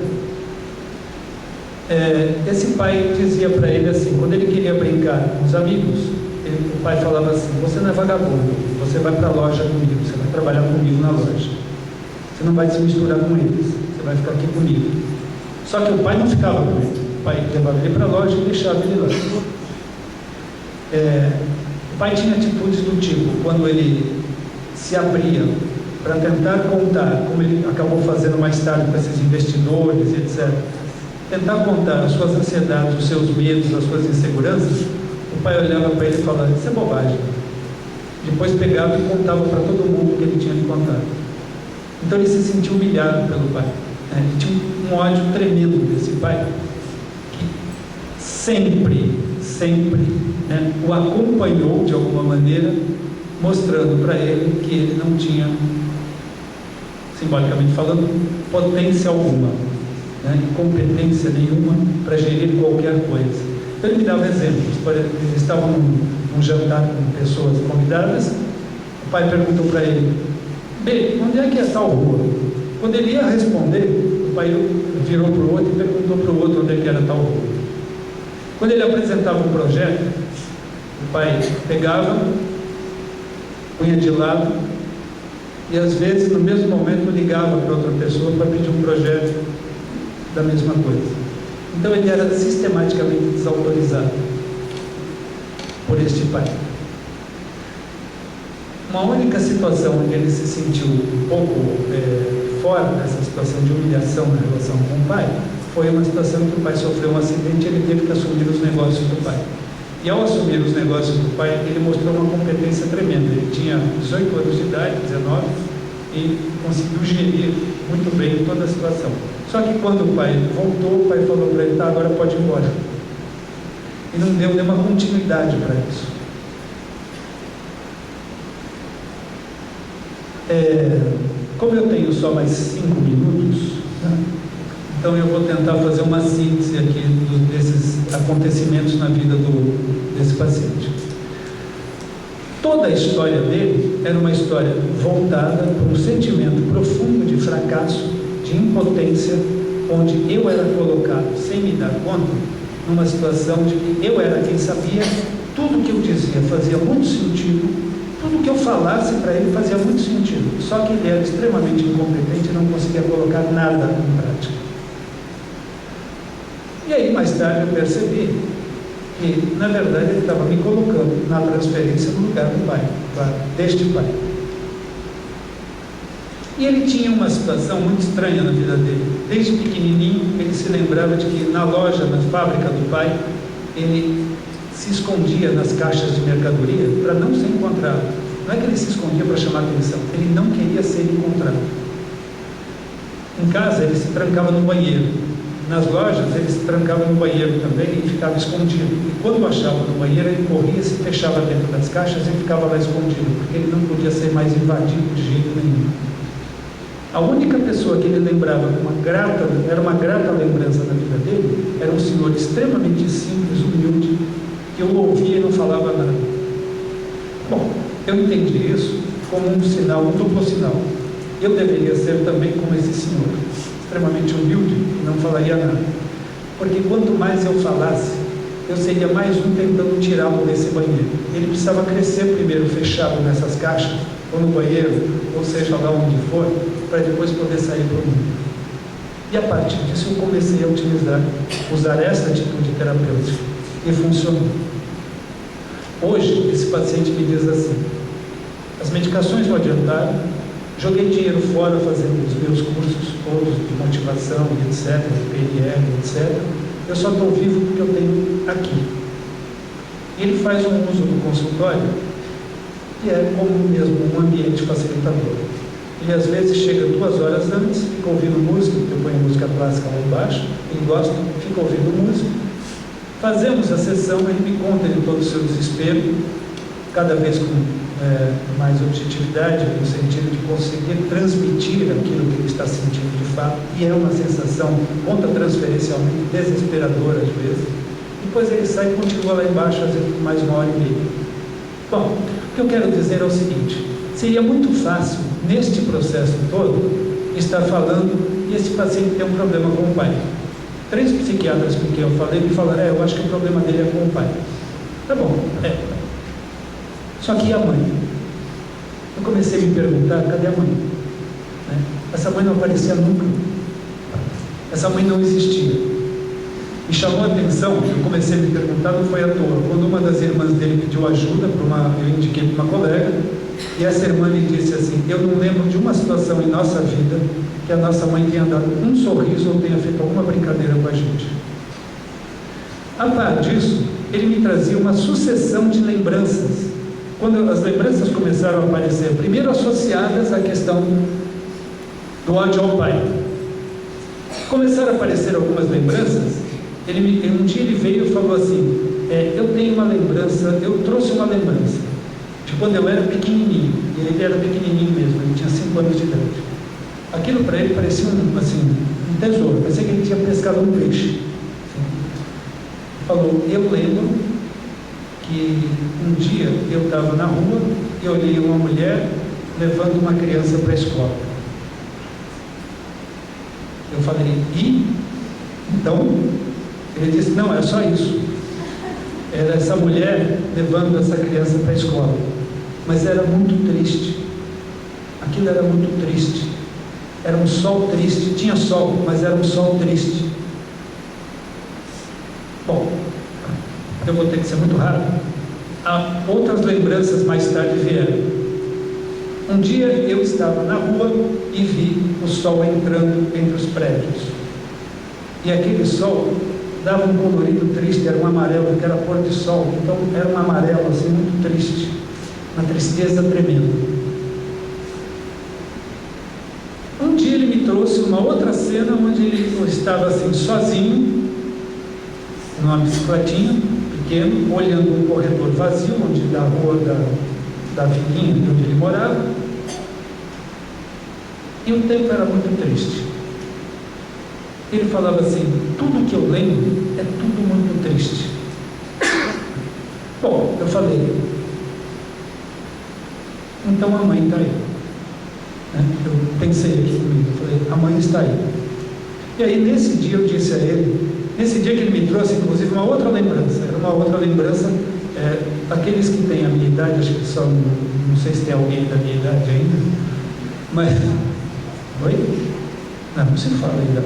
Esse pai dizia para ele assim, quando ele queria brincar com os amigos, o pai falava assim, você não é vagabundo, você vai para a loja comigo, você vai trabalhar comigo na loja, você não vai se misturar com eles, você vai ficar aqui comigo. Só que o pai não ficava com ele, o pai levava ele para a loja e deixava ele lá. O pai tinha atitudes do tipo, quando ele se abria para tentar contar, como ele acabou fazendo mais tarde com esses investidores, etc., tentar contar as suas ansiedades, os seus medos, as suas inseguranças, o pai olhava para ele e falava, isso é bobagem. Depois pegava e contava para todo mundo o que ele tinha de contar. Então ele se sentiu humilhado pelo pai. Ele tinha um ódio tremendo desse pai, que sempre o acompanhou de alguma maneira, mostrando para ele que ele não tinha, simbolicamente falando, potência alguma, competência nenhuma para gerir qualquer coisa. Então ele me dava exemplos. Por exemplo, eles estavam num jantar com pessoas convidadas, o pai perguntou para ele, bem, onde é que é tal rua? Quando ele ia responder, o pai virou para o outro e perguntou para o outro onde é que era tal rua. Quando ele apresentava um projeto, o pai pegava, punha de lado e às vezes no mesmo momento ligava para outra pessoa para pedir um projeto da mesma coisa. Então ele era sistematicamente desautorizado por este pai. Uma única situação onde ele se sentiu um pouco fora dessa situação de humilhação na relação com o pai, foi uma situação que o pai sofreu um acidente e ele teve que assumir os negócios do pai. E ao assumir os negócios do pai, ele mostrou uma competência tremenda. Ele tinha 18 anos de idade, 19, e conseguiu gerir muito bem toda a situação. Só que quando o pai voltou, o pai falou para ele, tá, agora pode ir embora. E não deu nenhuma continuidade para isso. Como eu tenho só mais 5 minutos, então eu vou tentar fazer uma síntese aqui desses acontecimentos na vida desse paciente. Toda a história dele era uma história voltada para um sentimento profundo de fracasso, de impotência, onde eu era colocado, sem me dar conta, numa situação de que eu era quem sabia, tudo que eu dizia fazia muito sentido, tudo que eu falasse para ele fazia muito sentido, só que ele era extremamente incompetente e não conseguia colocar nada em prática. E aí, mais tarde, eu percebi que, na verdade, ele estava me colocando na transferência no lugar do pai, deste pai. E ele tinha uma situação muito estranha na vida dele. Desde pequenininho, ele se lembrava de que na loja, na fábrica do pai, ele se escondia nas caixas de mercadoria para não ser encontrado. Não é que ele se escondia para chamar atenção, ele não queria ser encontrado. Em casa, ele se trancava no banheiro. Nas lojas, ele se trancava no banheiro também e ficava escondido. E quando achava no banheiro, ele corria, se fechava dentro das caixas e ficava lá escondido, porque ele não podia ser mais invadido de jeito nenhum. A única pessoa que ele lembrava era uma grata lembrança na vida dele, era um senhor extremamente simples, humilde, que eu ouvia e não falava nada. Bom, eu entendi isso como um sinal, um duplo sinal. Eu deveria ser também como esse senhor, extremamente humilde, e não falaria nada. Porque quanto mais eu falasse, eu seria mais um tentando tirá-lo desse banheiro. Ele precisava crescer primeiro fechado nessas caixas, ou no banheiro, ou seja lá onde for, para depois poder sair para o mundo. E a partir disso eu comecei a usar essa atitude terapêutica, e funcionou. Hoje, esse paciente me diz assim: as medicações não adiantaram, joguei dinheiro fora fazendo os meus cursos todos de motivação, etc., PNL, etc. Eu só estou vivo porque eu tenho aqui. E ele faz um uso do consultório que é como mesmo um ambiente facilitador. Ele às vezes chega 2 horas antes, fica ouvindo música, porque eu ponho música clássica lá embaixo, ele gosta, fica ouvindo música. Fazemos a sessão, ele me conta de todo o seu desespero, cada vez com mais objetividade, no sentido de conseguir transmitir aquilo que ele está sentindo de fato, e é uma sensação, conta transferencialmente, desesperadora às vezes. Depois ele sai e continua lá embaixo, às vezes por mais 1h30. Bom, o que eu quero dizer é o seguinte: seria muito fácil, neste processo todo, estar falando, e esse paciente tem um problema com o pai. 3 psiquiatras com quem eu falei me falaram: eu acho que o problema dele é com o pai. Tá bom, Só que e a mãe? Eu comecei a me perguntar: cadê a mãe? Essa mãe não aparecia nunca. Essa mãe não existia. Me chamou a atenção, eu comecei a me perguntar, não foi à toa. Quando uma das irmãs dele pediu ajuda, eu indiquei para uma colega, e essa irmã me disse assim: eu não lembro de uma situação em nossa vida que a nossa mãe tenha dado um sorriso ou tenha feito alguma brincadeira com a gente. A par disso, ele me trazia uma sucessão de lembranças. Quando as lembranças começaram a aparecer, primeiro associadas à questão do ódio ao pai, começaram a aparecer algumas lembranças. Um dia ele veio e falou assim: eu tenho uma lembrança, eu trouxe uma lembrança de quando eu era pequenininho, e ele era pequenininho mesmo, ele tinha 5 anos de idade. Aquilo para ele parecia um tesouro, parecia que ele tinha pescado um peixe. Falou: eu lembro que um dia eu estava na rua e olhei uma mulher levando uma criança para a escola. Eu falei: e? Então? Ele disse: não, é só isso. Era essa mulher levando essa criança para a escola. Mas era muito triste. Aquilo era muito triste. Era um sol triste. Tinha sol, mas era um sol triste. Bom, eu vou ter que ser muito rápido. Outras lembranças mais tarde vieram. Um dia eu estava na rua e vi o sol entrando entre os prédios. E aquele sol dava um colorido triste, era um amarelo, que era pôr de sol. Então era um amarelo assim, muito triste, uma tristeza tremenda. Um dia ele me trouxe uma outra cena onde ele estava assim, sozinho, numa bicicletinha, pequeno, olhando um corredor vazio, onde da rua da vilinha onde ele morava, e o tempo era muito triste. Ele falava assim: tudo que eu lembro é tudo muito triste. Bom, eu falei, então a mãe está aí. Eu pensei aqui comigo, eu falei, a mãe está aí. E aí nesse dia eu disse a ele, nesse dia que ele me trouxe inclusive uma outra lembrança, era uma outra lembrança, aqueles que têm a minha idade, acho que são, não sei se tem alguém da minha idade ainda, mas, oi? Não se fala ainda.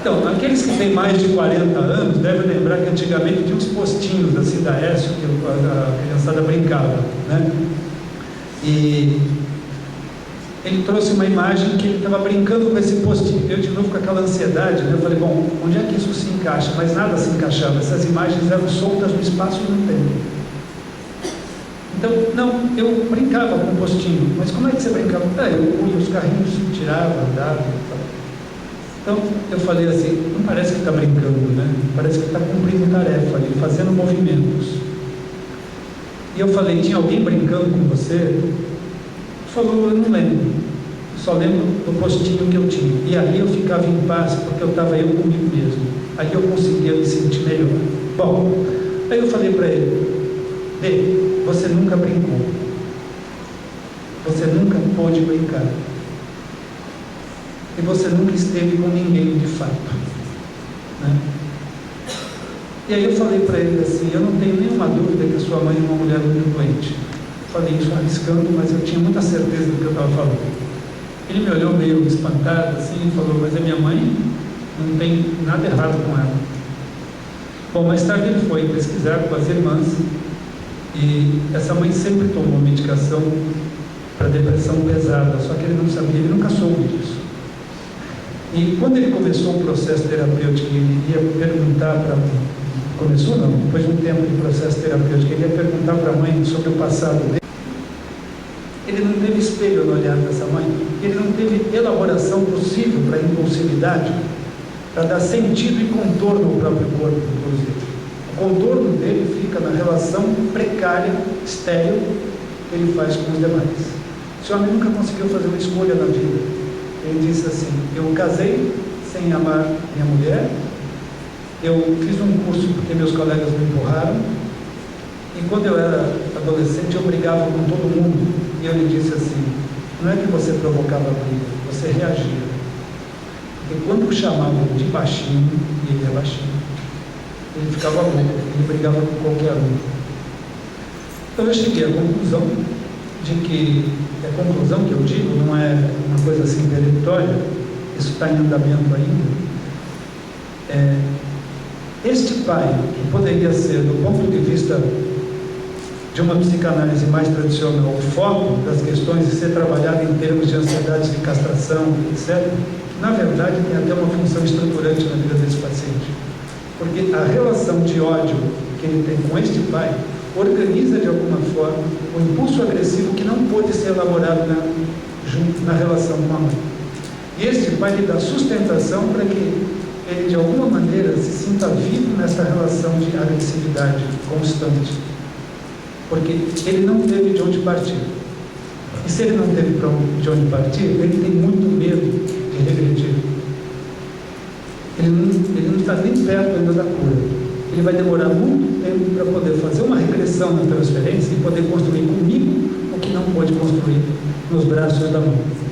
Então, aqueles que têm mais de 40 anos devem lembrar que antigamente tinha uns postinhos assim da Écio que a criançada brincava, né? E ele trouxe uma imagem que ele estava brincando com esse postinho. Eu de novo com aquela ansiedade, né? Eu falei, bom, onde é que isso se encaixa? Mas nada se encaixava, essas imagens eram soltas no espaço e no tempo. Então, não, eu brincava com o postinho, mas como é que você brincava? Eu punha os carrinhos, tirava, andava e tal. Então, eu falei assim, não parece que está brincando, né? Parece que está cumprindo tarefa ali, fazendo movimentos. E eu falei, tinha alguém brincando com você? Ele falou, eu não lembro. Só lembro do postinho que eu tinha. E ali eu ficava em paz, porque eu estava eu comigo mesmo. Aí eu conseguia me sentir melhor. Bom, aí eu falei para ele, você nunca brincou. Você nunca pôde brincar. E você nunca esteve com ninguém de fato, né? E aí eu falei para ele assim, eu não tenho nenhuma dúvida que a sua mãe é uma mulher muito doente. Falei isso arriscando, mas eu tinha muita certeza do que eu estava falando. Ele me olhou meio espantado assim e falou, mas a minha mãe não tem nada errado com ela. Bom, mais tarde ele foi pesquisar com as irmãs e essa mãe sempre tomou medicação para depressão pesada, só que ele não sabia, ele nunca soube disso. E quando ele começou o processo terapêutico, ele ia perguntar para a mãe, começou não, depois de um tempo de processo terapêutico, ele ia perguntar para a mãe sobre o passado dele. Ele não teve espelho no olhar dessa mãe, ele não teve elaboração possível para a impulsividade, para dar sentido e contorno ao próprio corpo, inclusive. O contorno dele fica na relação precária, estéril, que ele faz com os demais. Esse homem nunca conseguiu fazer uma escolha na vida. Ele disse assim, eu casei sem amar minha mulher, eu fiz um curso porque meus colegas me empurraram, e quando eu era adolescente eu brigava com todo mundo, e eu lhe disse assim, não é que você provocava a briga, você reagia. Porque quando o chamavam de baixinho, e ele é baixinho, ele ficava louco, ele brigava com qualquer um. Então eu cheguei à conclusão de que, a conclusão que eu digo não é uma coisa assim peremptória, isso está em andamento ainda, este pai, que poderia ser, do ponto de vista de uma psicanálise mais tradicional, o foco das questões de ser trabalhado em termos de ansiedade, de castração, etc., na verdade tem até uma função estruturante na vida desse paciente, porque a relação de ódio que ele tem com este pai organiza de alguma forma o impulso agressivo que não pôde ser elaborado na relação com a mãe. E este pai lhe dá sustentação para que ele de alguma maneira se sinta vivo nessa relação de agressividade constante, porque ele não teve de onde partir. E se ele não teve de onde partir, ele tem muito medo de regredir. Ele não está nem perto ainda da cura. Ele vai demorar muito tempo para poder fazer uma regressão na transferência e poder construir comigo o que não pôde construir nos braços da mãe.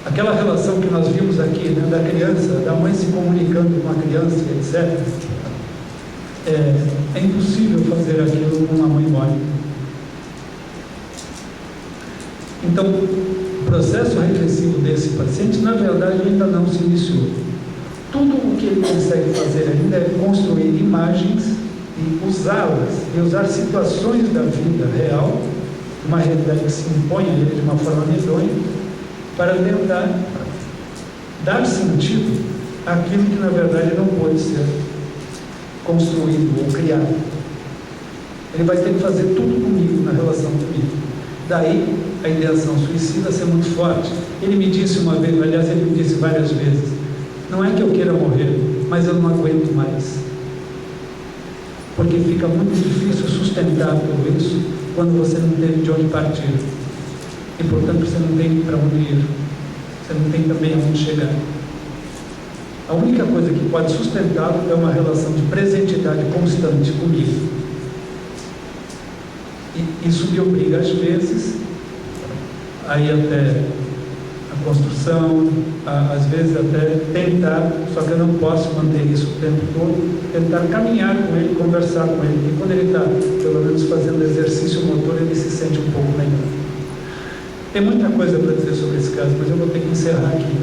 Aquela relação que nós vimos aqui, né, da criança, da mãe se comunicando com a criança, etc., é impossível fazer aquilo com uma mãe morta. Então, o processo regressivo desse paciente, na verdade, ainda não se iniciou. Tudo o que ele consegue fazer ainda é construir imagens e usá-las, e usar situações da vida real, uma realidade que se impõe a ele de uma forma medonha, para tentar dar sentido àquilo que na verdade não pode ser construído ou criado. Ele vai ter que fazer tudo comigo, na relação comigo. Daí a ideação suicida ser muito forte. Ele me disse uma vez, aliás ele me disse várias vezes, não é que eu queira morrer, mas eu não aguento mais. Porque fica muito difícil sustentar tudo isso quando você não teve de onde partir. E, portanto, você não tem para onde ir. Você não tem também aonde chegar. A única coisa que pode sustentá-lo é uma relação de presentidade constante comigo. E isso me obriga, às vezes, a ir até a construção, às vezes até tentar, só que eu não posso manter isso o tempo todo, tentar caminhar com ele, conversar com ele. E quando ele está, pelo menos, fazendo exercício motor, ele se sente um pouco melhor. Tem muita coisa para dizer sobre esse caso, mas eu vou ter que encerrar aqui.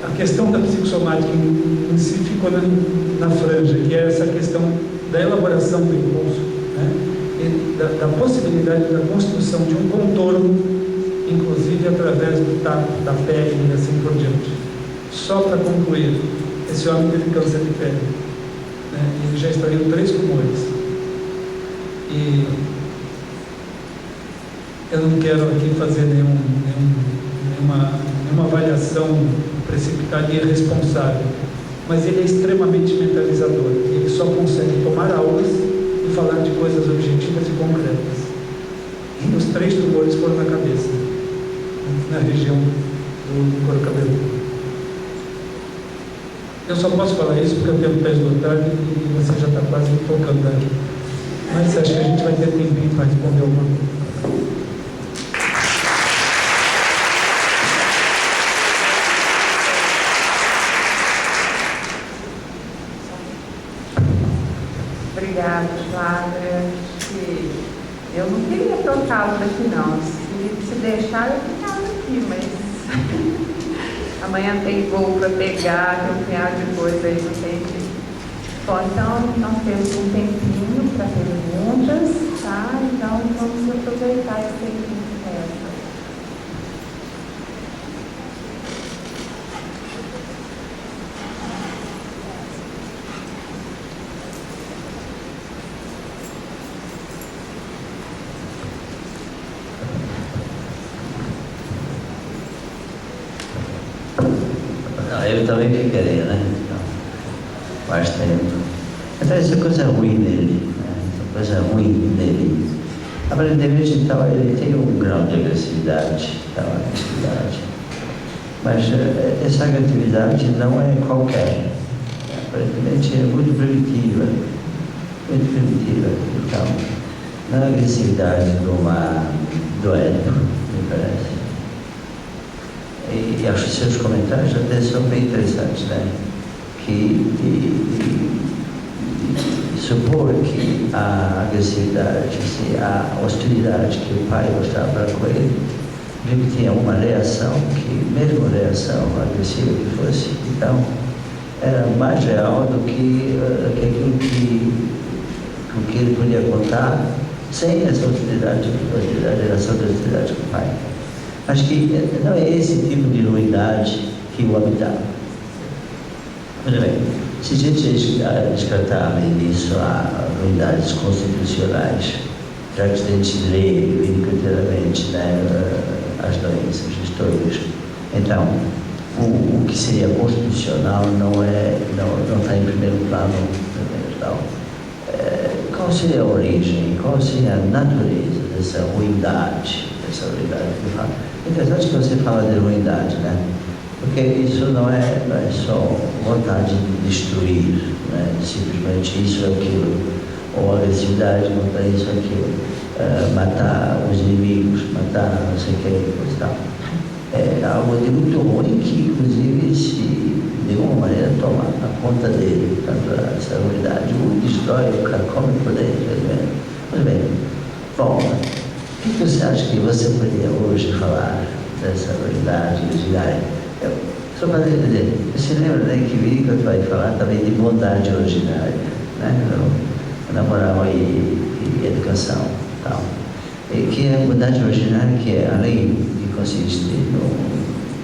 A questão da psicossomática em si ficou na franja, que é essa questão da elaboração do impulso, né? E da possibilidade da construção de um contorno, inclusive através do tato, da pele e assim por diante. Só para concluir, esse homem teve câncer de pele, né? Ele já extraiu 3 tumores. E eu não quero aqui fazer nenhuma avaliação precipitada e irresponsável, mas ele é extremamente mentalizador. Ele só consegue tomar aulas e falar de coisas objetivas e concretas. E os 3 tumores foram na cabeça, na região do couro cabeludo. Eu só posso falar isso porque eu tenho pé esgotado e você já está quase me tocando aqui. Mas acho que a gente vai ter tempinho para responder alguma coisa. Obrigada, Flávia. Eu não queria trocá-lo daqui, não. Se deixar, eu ficava aqui, mas amanhã tem voo para pegar, tem um punhado de coisa aí, não tem que. Bom, então nós temos um tempinho para perguntas, tá? Então vamos aproveitar esse tempinho que resta. Eu também ficaria, né? Então, mais tempo. Então, essa coisa ruim dele, né? Essa coisa ruim dele. Aparentemente, então, ele tem um grau de agressividade, mas essa agressividade não é qualquer. Aparentemente, é muito primitiva. Então, não é a agressividade de uma doente, me parece. E acho que seus comentários até são bem interessantes, né? Supor que a agressividade, a hostilidade que o pai mostrava com ele, viu que tinha uma reação, que mesmo a reação agressiva que fosse, então, era mais real do que aquilo que ele podia contar sem essa hostilidade, a relação de hostilidade com o pai. Acho que não é esse tipo de ruindade que o habitava. Muito bem, se a gente descartar nisso a ruindades constitucionais, já que a gente lê inteiramente, né, as doenças históricas, então o que seria constitucional não está em primeiro plano. Qual seria a origem, qual seria a natureza dessa ruindade? Interessante que você fala de ruindade, né? Porque isso não é só vontade de destruir, né? Simplesmente isso ou aquilo, ou agressividade contra isso ou aquilo, matar os inimigos, matar não sei o que, coisa e tal. É algo de muito ruim que, inclusive, se de alguma maneira toma a conta dele, tanto essa ruindade, o destrói, o carcome por dentro, muito bem. Bom, o que você acha que você poderia hoje falar dessa ruindade, só para dizer, você lembra, né, que Winnicott vai falar também de bondade originária, né, na moral e educação, tal. E que é a bondade originária que é, além de consistir em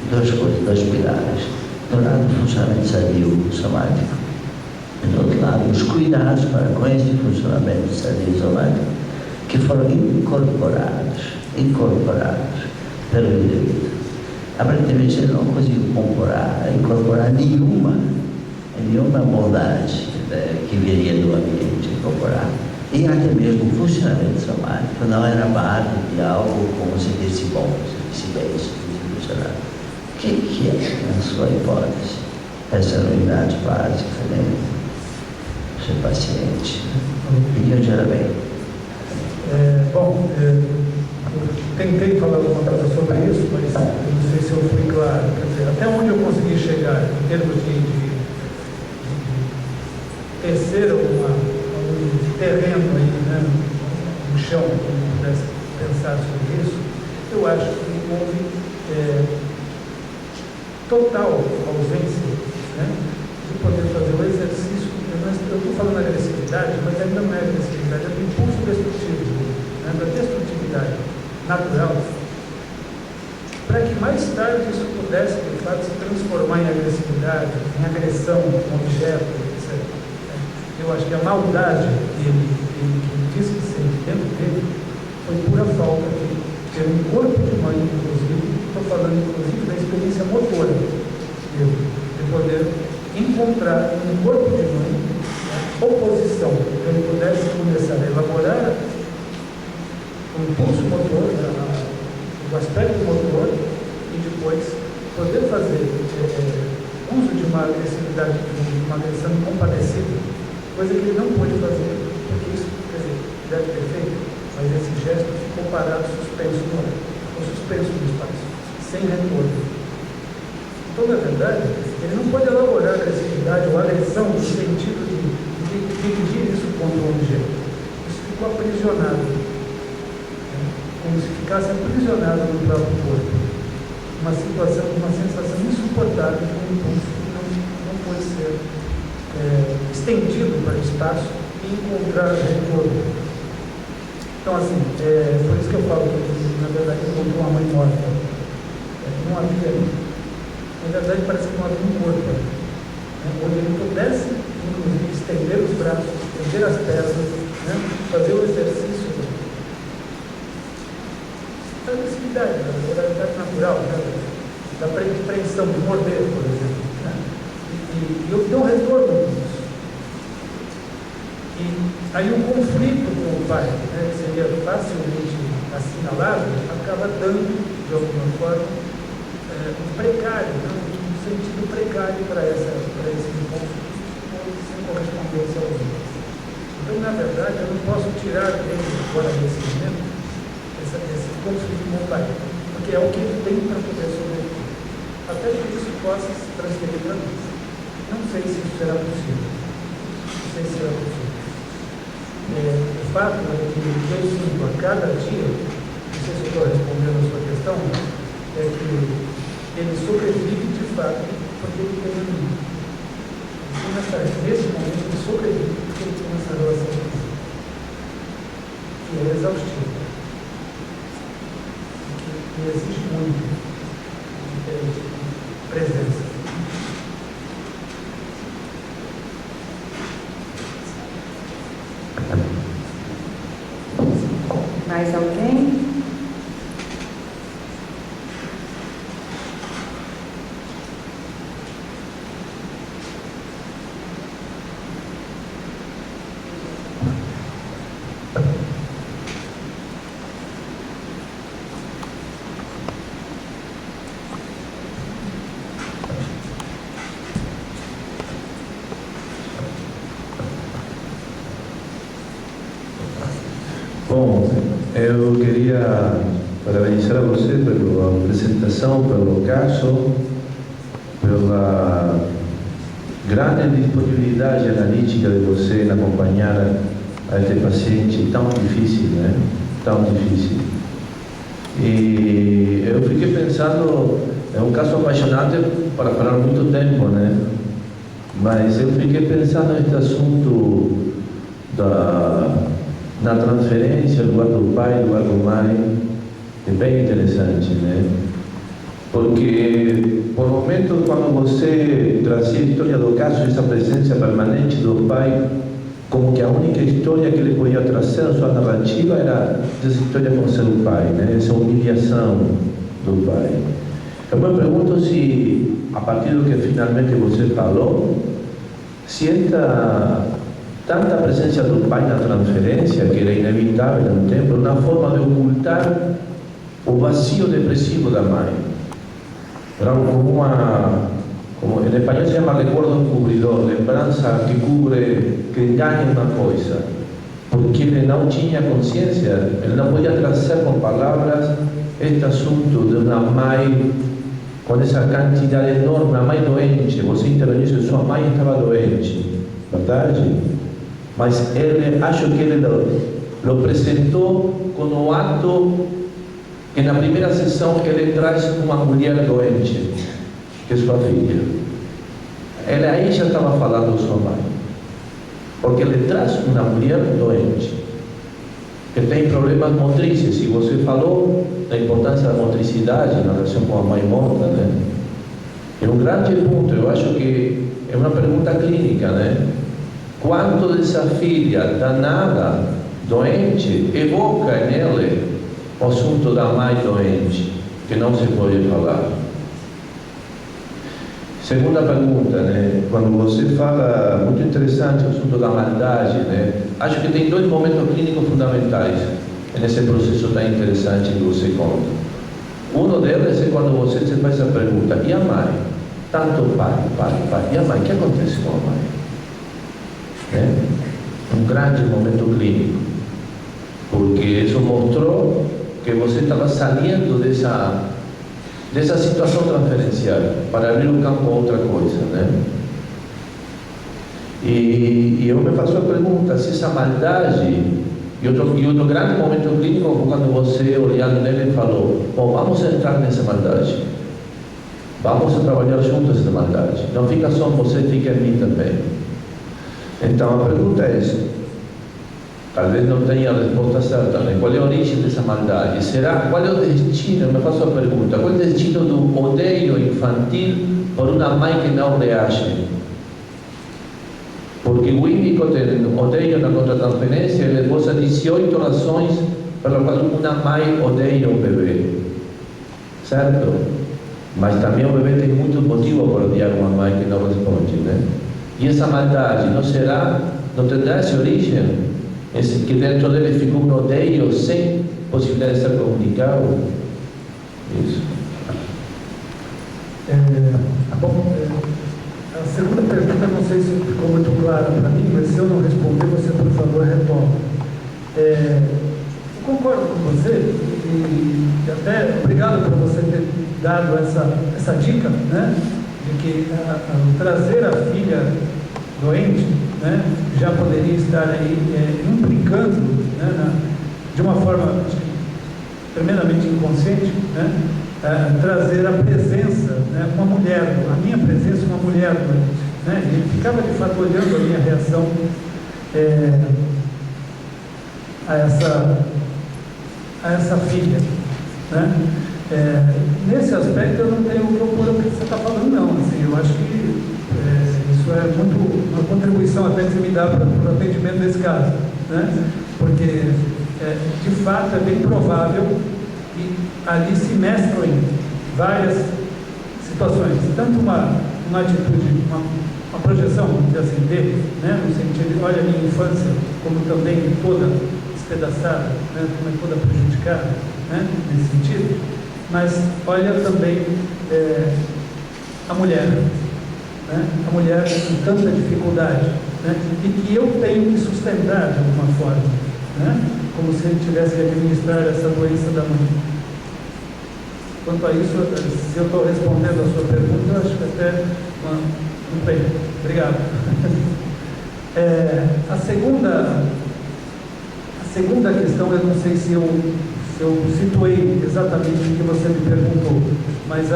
duas coisas, 2 pilares. Do lado, o funcionamento sadio somático, e do outro lado, os cuidados para com esse funcionamento sadio somático, que foram incorporados pelo indivíduo. Aparentemente ele não conseguiu incorporar nenhuma bondade que viria do ambiente, incorporar. E até mesmo o funcionamento somático não era base de algo como se disse bom, se disse bem, se disse funcionar. O que é, na sua hipótese, essa unidade básica, né? Ser paciente. E eu já bem. Bom, eu tentei falar alguma coisa sobre isso, mas não sei se eu fui claro. Quer dizer, até onde eu consegui chegar em termos de tecer algum terreno aí, né, no chão, como pudesse pensar sobre isso, eu acho que houve total ausência, né, de poder fazer o exercício. Eu estou falando da agressividade, mas ainda não é agressividade, é do impulso destrutivo, né, da destrutividade natural, para que mais tarde isso pudesse, de fato, se transformar em agressividade, em agressão, em objeto, etc. Eu acho que a maldade que ele diz que sente dentro dele foi pura falta de ter um corpo de mãe, inclusive, estou falando inclusive da experiência motora de poder encontrar um corpo de mãe, oposição, que ele pudesse começar a elaborar o impulso motor, o aspecto motor, e depois poder fazer uso de uma agressividade, de uma agressão compadecida, coisa que ele não pôde fazer, porque isso, quer dizer, deve ter feito, mas esse gesto ficou parado, suspenso no ar, ficou suspenso no espaço, sem retorno. Então, na verdade, ele não pode elaborar agressividade ou agressão no sentido de dirigir isso contra o objeto. Isso ficou aprisionado, né? Como se ficasse aprisionado no próprio corpo. Uma situação, uma sensação insuportável de um impulso que não pode ser estendido para o espaço e encontrar retorno. Então, assim, por isso que eu falo que, na verdade, encontrou uma mãe morta. Não havia, na verdade, parece que não havia um corpo, né, onde ele pudesse, inclusive, estender os braços, estender as pernas, né, fazer o exercício da agressividade, da moralidade natural, né, da preensão, de morder, por exemplo. Né, e obter um retorno disso. E aí o conflito com o pai, né, que seria facilmente assinalável, acaba dando, de alguma forma, um precário, né, um sentido precário para esse impulso, sem correspondência ao outro. Então, na verdade, eu não posso tirar dele agora nesse momento esse conflito com o pai, porque é o que ele tem para poder sobreviver. Até que isso possa se transferir para mim. Não sei se isso será possível. Não sei se será possível. O fato é que eu sinto a cada dia, não sei se eu estou respondendo a sua questão, é que ele sobrevive de fato porque ele tem a mim. Nesse momento ele sobrevive porque ele tem essa relação comigo, que é exaustiva, que exige muito de presença. Mais alguém? Bom, eu queria parabenizar a você pela apresentação, pelo caso, pela grande disponibilidade analítica de você em acompanhar a este paciente tão difícil, né? Tão difícil. E eu fiquei pensando, é um caso apaixonante para falar muito tempo, né? Mas eu fiquei pensando neste assunto na transferência, lugar do pai, lugar do mãe, é bem interessante, né? Porque, por momentos, quando você trazia a história do caso, essa presença permanente do pai, como que a única história que ele podia trazer na sua narrativa era essa história com seu pai, né? Essa humilhação do pai. Eu me pergunto se, a partir do que finalmente você falou, se esta tanta presença do pai na transferência, que era inevitável no tempo, uma forma de ocultar o vazio depressivo da mãe. Era como como en español se llama recuerdo encubridor, lembrança que cubre, que engaña uma coisa, porque ele não tinha consciência, ele não podia trazer com palavras este assunto de uma mãe com essa quantidade enorme, uma mãe doente. Você interrogiu se sua mãe estava doente, verdade? Mas ele, acho que ele lo apresentou com o ato que na primeira sessão ele traz uma mulher doente, que é sua filha. Ele aí já estava falando de sua mãe, porque ele traz uma mulher doente, que tem problemas motrizes, e você falou da importância da motricidade na relação com a mãe morta, né? É um grande ponto, eu acho que é uma pergunta clínica, né? Quanto dessa filha danada, doente, evoca nele o assunto da mãe doente, que não se pode falar. Segunda pergunta, né? Quando você fala, muito interessante o assunto da maldade, né? Acho que tem dois momentos clínicos fundamentais nesse processo tão interessante que você conta. Um deles é quando você se faz a pergunta: e a mãe? Tanto pai, e a mãe? O que acontece com a mãe? Né? Um grande momento clínico, porque isso mostrou que você estava saindo dessa situação transferencial para abrir o campo a outra coisa, né? E eu me faço a pergunta se essa maldade, e outro grande momento clínico foi quando você, olhando nele, falou: bom, vamos entrar nessa maldade, vamos trabalhar juntos essa maldade, não fica só você, fica em mim também. Então a pergunta é essa, talvez não tenha a resposta certa, né? Qual é a origem dessa maldade? Será, qual é o destino? Eu me faço a pergunta: qual é o destino do odeio infantil por uma mãe que não reage? Porque o índico de odeio na contra-transferência ele esboça 18 razões pelas quais uma mãe odeia um bebê, certo? Mas também o bebê tem muitos motivos para odiar uma mãe que não responde, né? E essa maldade não terá essa origem? Que dentro dele ficou um odeio sem possibilidade de ser comunicado? Isso. A segunda pergunta, não sei se ficou muito clara para mim, mas se eu não responder, você, por favor, retome. Eu concordo com você e até obrigado por você ter dado essa dica, né, de que trazer a filha doente, né, já poderia estar aí implicando, né, de uma forma tremendamente inconsciente, né, trazer a presença, né, uma mulher, a minha presença, uma mulher doente, né, e ele ficava de fato olhando a minha reação a essa filha, né. Nesse aspecto eu não tenho o que opor ao que você está falando, não. Assim, eu acho que isso é muito uma contribuição até que você me dá para o atendimento desse caso, né? Porque de fato é bem provável que ali se mestram em várias situações, tanto uma atitude, uma projeção, vamos dizer assim, dele, né? No sentido de olha a minha infância como também toda despedaçada, né? Como toda prejudicada, né? Nesse sentido. Mas olha também a mulher, né? A mulher com tanta dificuldade, né? E que eu tenho que sustentar de alguma forma, né? Como se ele tivesse que administrar essa doença da mãe. Quanto a isso, se eu estou respondendo a sua pergunta, eu acho que até muito bem, obrigado. A segunda questão, eu não sei se eu situei exatamente o que você me perguntou, mas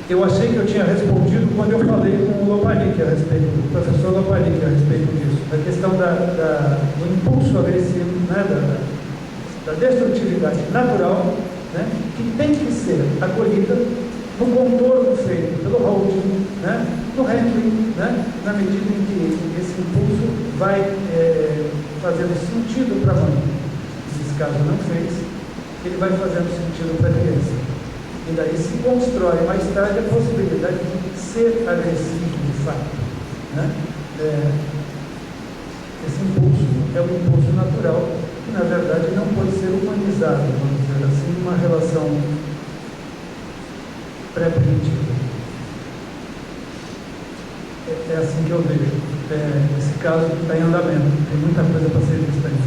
eu achei que eu tinha respondido quando eu falei com o Loparic a respeito, o professor Loparic a respeito disso, da questão do impulso agressivo, né, da destrutividade natural, né, que tem que ser acolhida no contorno feito pelo holding, né, no handling, né, na medida em que esse impulso vai fazendo sentido para a mãe. Nesse caso não fez, ele vai fazendo sentido para a criança. E daí se constrói mais tarde a possibilidade de ser agressivo de fato, né? Esse impulso é um impulso natural que na verdade não pode ser humanizado, vamos dizer assim, numa relação pré-primitiva. É assim que eu vejo. Esse caso está em andamento, tem muita coisa para ser vista ainda.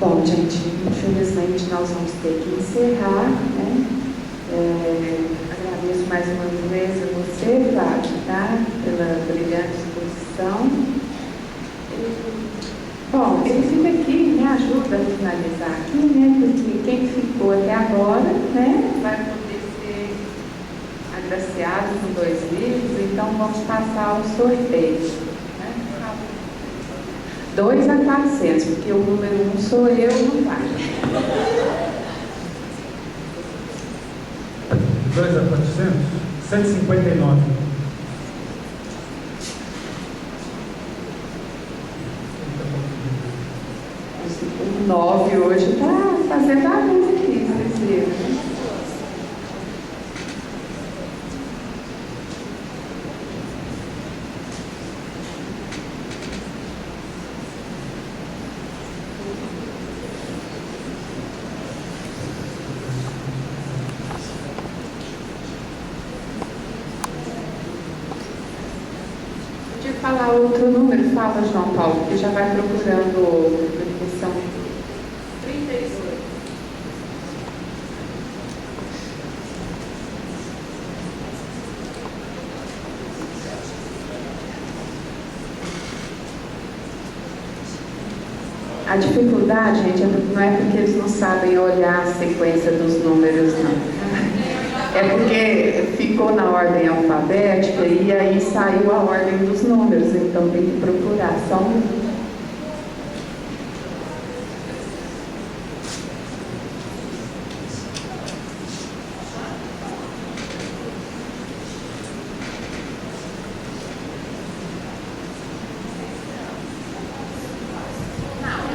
Bom, gente, infelizmente nós vamos ter que encerrar, né? Agradeço mais uma vez a você, Flávio, tá? Pela brilhante exposição. Bom, ele fica aqui, me ajuda a finalizar aqui, né? Porque quem ficou até agora, né, vai poder ser agraciado com 2 livros, então vamos passar ao sorteio. Né? 2 a 400, porque o número 1 sou eu, não vai. 2 a 400? 159. O 9 hoje está fazendo a luz aqui, esse livro. Podia falar outro número, fala, João Paulo, porque já vai procurando a questão. 38. A dificuldade, gente, não é porque eles não sabem olhar a sequência dos números, não. É porque ficou na ordem alfabética e aí saiu a ordem dos números, então tem que procurar só um.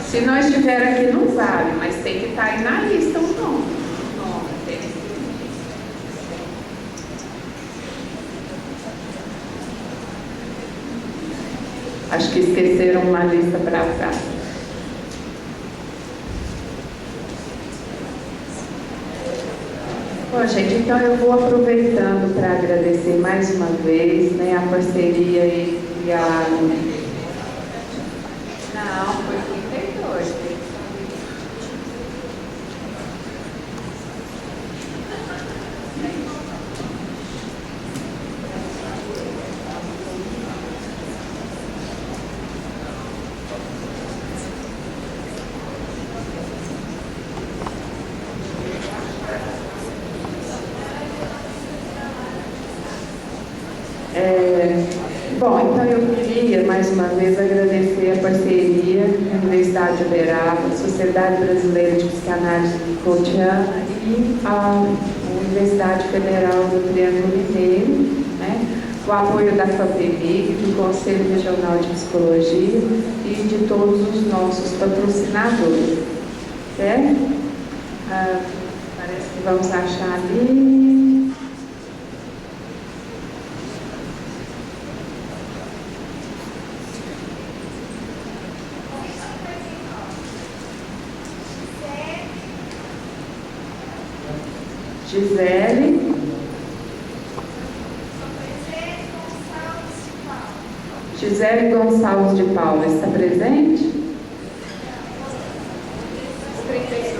Se não estiver aqui, não vale, mas tem que estar aí na lista o nome. Acho que esqueceram uma lista para trás. Bom, gente, então eu vou aproveitando para agradecer mais uma vez, né, a parceria e a... Não, foi 32. Bom, então eu queria mais uma vez agradecer a parceria da Universidade de Uberaba, Sociedade Brasileira de Psicanálise Cotiana e a Universidade Federal do Triângulo Mineiro, né? O apoio da FAPEMIG, do Conselho Regional de Psicologia e de todos os nossos patrocinadores. Certo? Parece que vamos achar ali. Gisele. Gisele Gonçalves de Paula está presente? 32.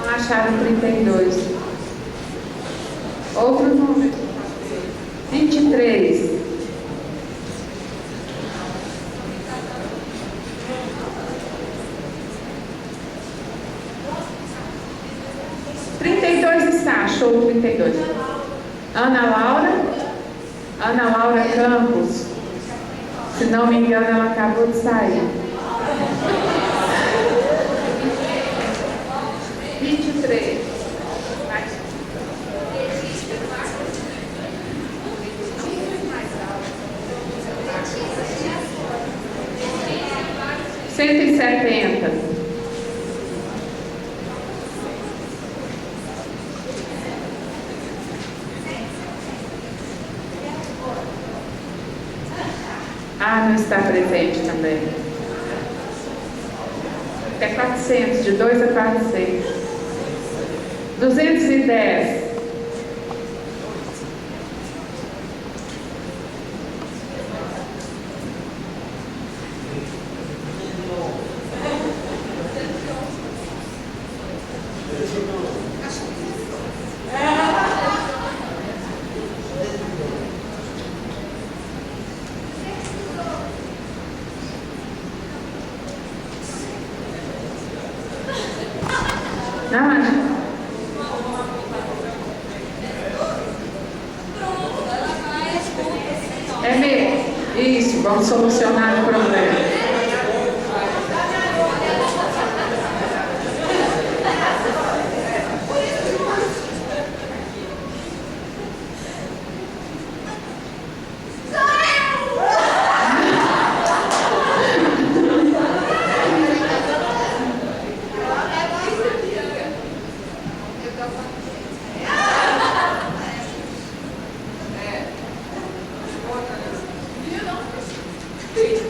Não acharam 32. Outro número. 23. Achou 32. Ana Laura Campos. Se não me engano, ela acabou de sair. 23. 170. Não está presente também. Até 400, de 2 a 400. 210. É mesmo? Isso, vamos solucionar o problema.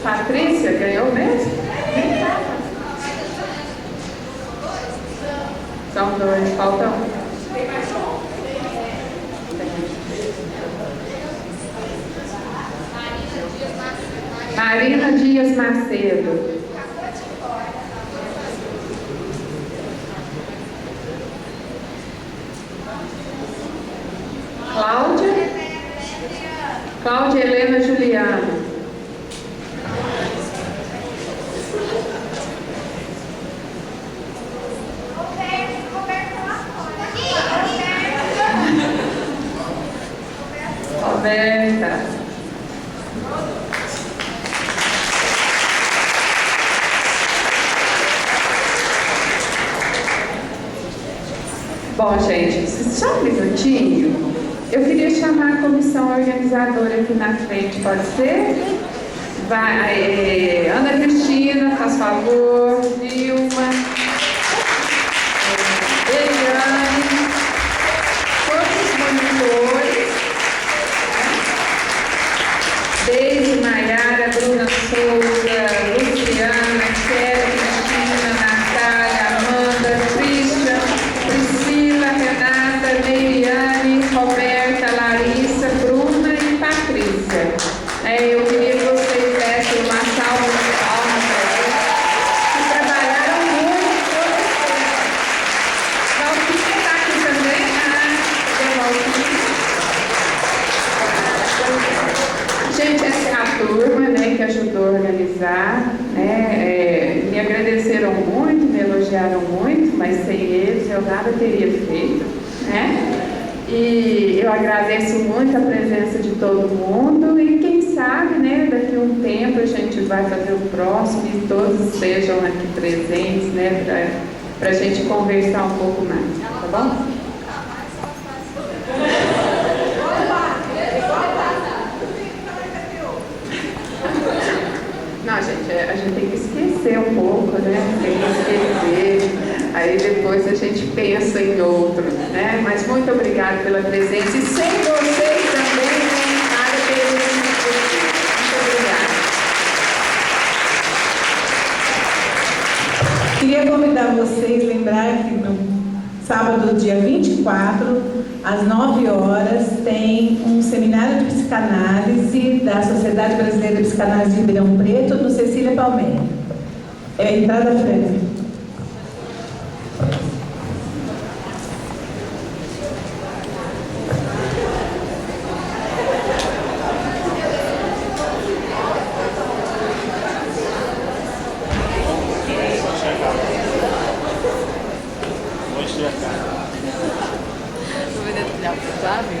Patrícia ganhou mesmo? São dois, falta um. Marina Dias Macedo. Cláudia Helena Juliana. Roberta. Bom, gente, só um minutinho. Eu queria chamar a comissão organizadora aqui na frente, pode ser? Vai, Ana Cristina, faz favor, Vilma, Eliane, todos os monitores, Deise, Maiara, Bruna Souza, Luciana, Kéria, Cristina, Natália, Amanda, Christian, Priscila, Renata, Meiriane, Roberta, Larissa, Bruna e Patrícia. Eu queria que vocês dessem uma salva de palmas para eles, que trabalharam muito todo esse tempo. Valquíria está aqui também, Gente, essa é a turma, né, que ajudou a organizar, né, me agradeceram muito, me elogiaram muito, mas sem eles eu nada teria feito, né? E eu agradeço muito a presença de todo mundo e quem sabe, né, daqui a um tempo a gente vai fazer o próximo e todos estejam aqui presentes, né, para a gente conversar um pouco mais, tá bom? Não, gente, a gente tem que esquecer um pouco, né? Tem que esquecer, aí depois a gente pensa em outro, né? Mas muito obrigada pela presença e sem vocês também, nada teria sido possível. Muito obrigada. Queria convidar vocês a lembrar que no sábado, dia 24, às 9 horas, tem um seminário de psicanálise da Sociedade Brasileira de Psicanálise de Ribeirão Preto, no Cecília Palmeira. É a entrada franca. Sabe?